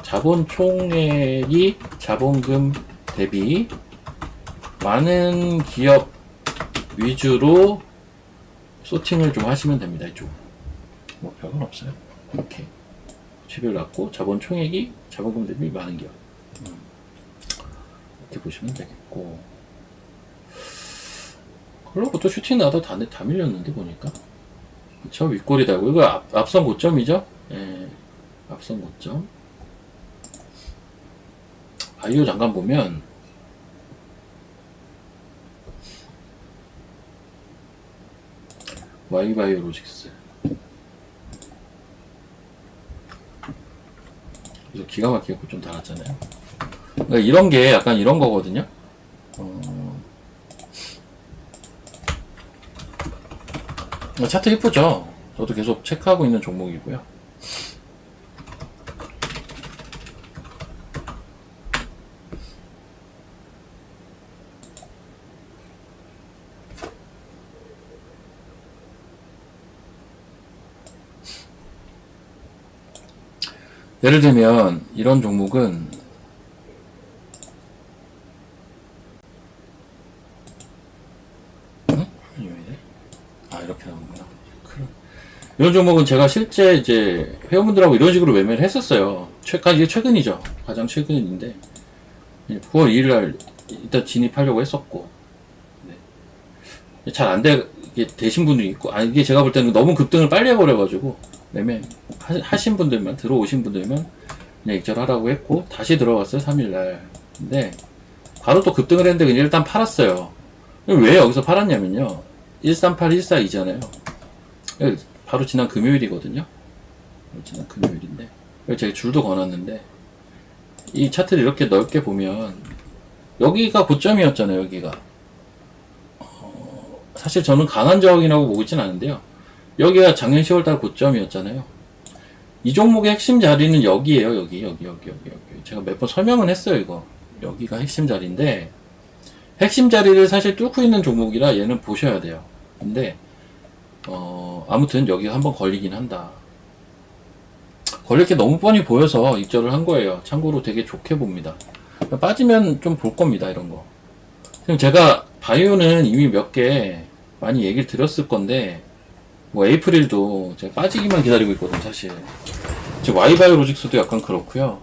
자본 총액이 자본금 대비 많은 기업 위주로 소팅을 좀 하시면 됩니다. 이쪽 뭐 별건 없어요. 이렇게 부채비율 낮고 자본 총액이 자본금 대비 많은 기업, 이렇게 보시면 되겠고, 그러고 슈팅 나도 다 밀렸는데 보니까. 그쵸, 윗골이 달고 이거 앞선 고점이죠. 예, 앞선 고점. 바이오 잠깐 보면 Y바이오로직스, 그래서 기가 막히게 좀 달았잖아요. 그러니까 이런 게 약간 이런 거거든요. 차트 이쁘죠? 저도 계속 체크하고 있는 종목이고요. 예를 들면 이런 종목은 이렇게 나오는구나. 이런 종목은 제가 실제 이제 회원분들하고 이런 식으로 매매를 했었어요. 이게 최근이죠. 가장 최근인데 9월 2일 날 일단 진입하려고 했었고, 잘 안 되신 분도 있고, 이게 제가 볼 때는 너무 급등을 빨리 해버려가지고 매매 하신 분들만, 들어오신 분들만 그냥 익절하라고 했고 다시 들어갔어요, 3일날. 근데 바로 또 급등을 했는데 그냥 일단 팔았어요. 왜 여기서 팔았냐면요, 138, 142잖아요. 바로 지난 금요일이거든요. 지난 금요일인데 제가 줄도 거놨는데, 이 차트를 이렇게 넓게 보면 여기가 고점이었잖아요. 여기가 사실 저는 강한 저항이라고 보고 있진 않은데요, 여기가 작년 10월달 고점이었잖아요. 이 종목의 핵심 자리는 여기에요. 여기. 제가 몇 번 설명은 했어요. 이거 여기가 핵심 자리인데, 핵심 자리를 사실 뚫고 있는 종목이라 얘는 보셔야 돼요. 근데 아무튼 여기가 한번 걸리긴 한다. 걸릴 게 너무 뻔히 보여서 익절을 한 거예요. 참고로 되게 좋게 봅니다. 빠지면 좀 볼 겁니다, 이런 거. 지금 제가 바이오는 이미 몇 개 많이 얘기를 드렸을 건데, 뭐 에이프릴도 제가 빠지기만 기다리고 있거든 사실. 지금 Y바이오로직스도 약간 그렇고요.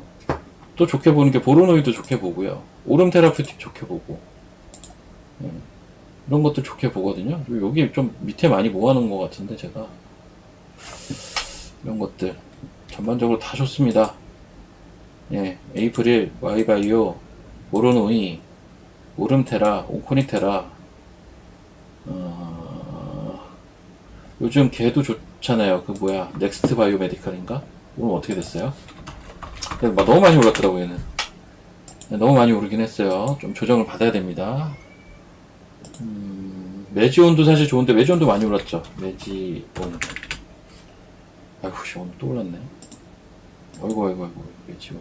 또 좋게 보는 게 보로노이도 좋게 보고요. 오름 테라퓨틱 좋게 보고, 이런 것도 좋게 보거든요. 여기 좀 밑에 많이 모아놓은 것 같은데 제가 이런 것들 전반적으로 다 좋습니다. 예, 에이프릴, 와이바이오, 모로노이, 오름테라, 온코닉테라, 요즘 걔도 좋잖아요. 그 뭐야, 넥스트 바이오메디칼인가? 오늘 어떻게 됐어요? 너무 많이 올랐더라고요, 얘는. 너무 많이 오르긴 했어요. 좀 조정을 받아야 됩니다. 매지온도 사실 좋은데, 매지온도 많이 올랐죠. 매지온. 아이고, 씨, 오늘 또 올랐네. 어이구, 매지온.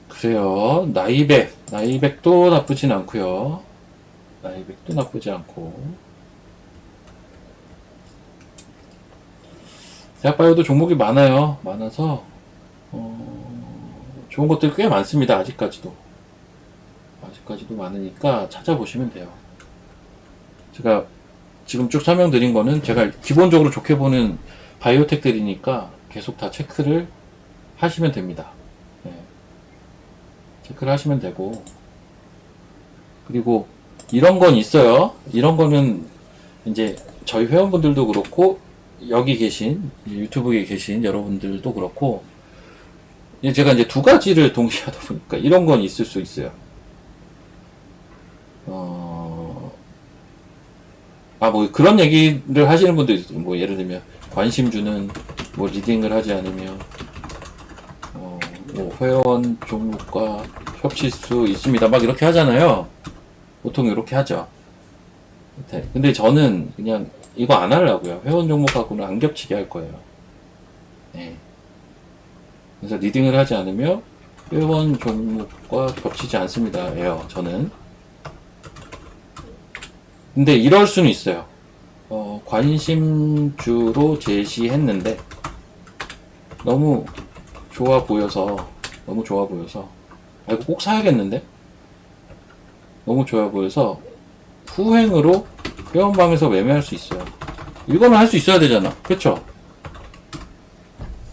그래요. 나이백도 나쁘진 않고요. 나이백도 나쁘지 않고. 대학바이오도 종목이 많아요. 많아서 좋은 것들이 꽤 많습니다. 아직까지도 많으니까 찾아보시면 돼요. 제가 지금 쭉 설명드린 거는 제가 기본적으로 좋게 보는 바이오텍들이니까 계속 다 체크를 하시면 됩니다. 네. 체크를 하시면 되고, 그리고 이런 건 있어요. 이런 거는 이제 저희 회원분들도 그렇고 여기 계신 유튜브에 계신 여러분들도 그렇고, 제가 이제 두 가지를 동시에 하다 보니까 이런 건 있을 수 있어요. 뭐 그런 얘기를 하시는 분도 있어요. 뭐 예를 들면 관심 주는 뭐 리딩을 하지 않으면 뭐 회원 종목과 협칠 수 있습니다. 막 이렇게 하잖아요. 보통 이렇게 하죠. 근데 저는 그냥 이거 안 하려고요. 회원 종목하고는 안 겹치게 할 거예요. 네. 그래서 리딩을 하지 않으며 회원 종목과 겹치지 않습니다. 예요. 저는. 근데 이럴 수는 있어요. 관심주로 제시했는데 너무 좋아 보여서 이거 꼭 사야겠는데? 너무 좋아 보여서 후행으로 회원방에서 매매할 수 있어요. 이거는 할 수 있어야 되잖아. 그쵸?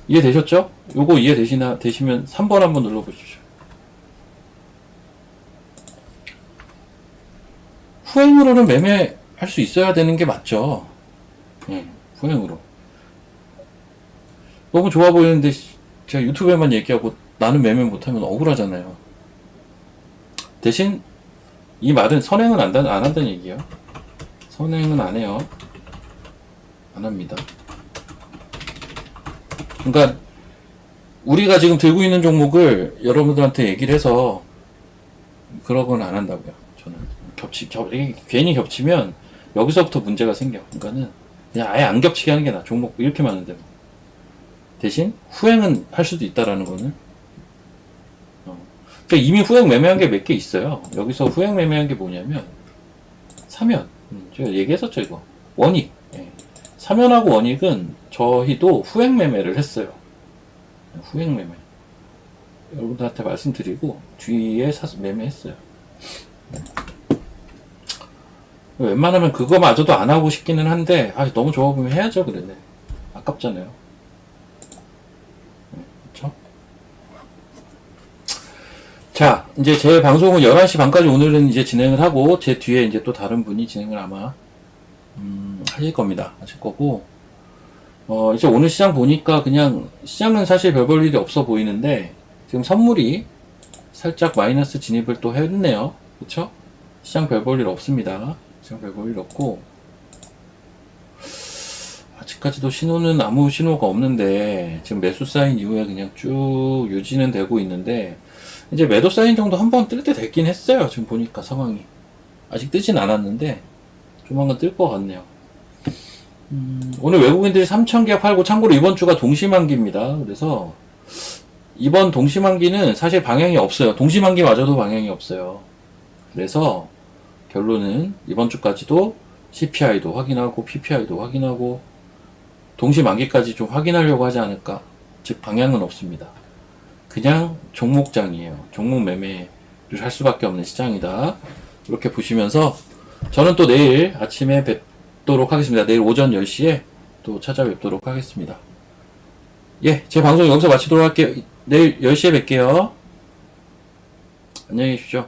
이해되셨죠? 요거 되시면 3번 한번 눌러보십시오. 후행으로는 매매할 수 있어야 되는 게 맞죠. 네, 후행으로. 너무 좋아 보이는데 제가 유튜브에만 얘기하고 나는 매매 못하면 억울하잖아요. 대신 이 말은 선행은 안 한다는 얘기예요. 선행은 안 해요. 안 합니다. 그러니까 우리가 지금 들고 있는 종목을 여러분들한테 얘기를 해서 그러고는 안 한다고요. 저는 괜히 겹치면 여기서부터 문제가 생겨. 그러니까는 그냥 아예 안 겹치게 하는 게 나아. 종목 이렇게 많은데 대신 후행은 할 수도 있다라는 거는. 그러니까 이미 후행 매매한 게 몇 개 있어요. 여기서 후행 매매한 게 뭐냐면 사면. 제가 얘기했었죠 이거. 원익. 예. 사면하고 원익은 저희도 후행 매매를 했어요. 후행 매매. 여러분들한테 말씀드리고 뒤에 사서 매매했어요. 웬만하면 그거마저도 안 하고 싶기는 한데 너무 좋아 보면 해야죠. 그러네. 아깝잖아요. 그렇죠? 자, 이제 제 방송은 11시 반까지 오늘은 이제 진행을 하고 제 뒤에 이제 또 다른 분이 진행을 아마 하실 겁니다. 하실 거고 이제 오늘 시장 보니까 그냥 시장은 사실 별 볼 일이 없어 보이는데 지금 선물이 살짝 마이너스 진입을 또 했네요. 그쵸? 시장 별 볼 일 없습니다. 시장 별 볼 일 없고 아직까지도 신호는 아무 신호가 없는데 지금 매수 사인 이후에 그냥 쭉 유지는 되고 있는데 이제 매도 사인 정도 한번 뜰 때 됐긴 했어요. 지금 보니까 상황이 아직 뜨진 않았는데 조만간 뜰 것 같네요. 오늘 외국인들이 3,000개 팔고 참고로 이번 주가 동시만기입니다. 그래서 이번 동시만기는 사실 방향이 없어요. 동시만기마저도 방향이 없어요. 그래서 결론은 이번 주까지도 CPI도 확인하고 PPI도 확인하고 동시만기까지 좀 확인하려고 하지 않을까. 즉 방향은 없습니다. 그냥 종목장이에요. 종목 매매를 할 수밖에 없는 시장이다. 이렇게 보시면서 저는 또 내일 아침에 뵙도록 하겠습니다. 내일 오전 10시에 또 찾아뵙도록 하겠습니다. 예, 제 방송 여기서 마치도록 할게요. 내일 10시에 뵐게요. 안녕히 계십시오.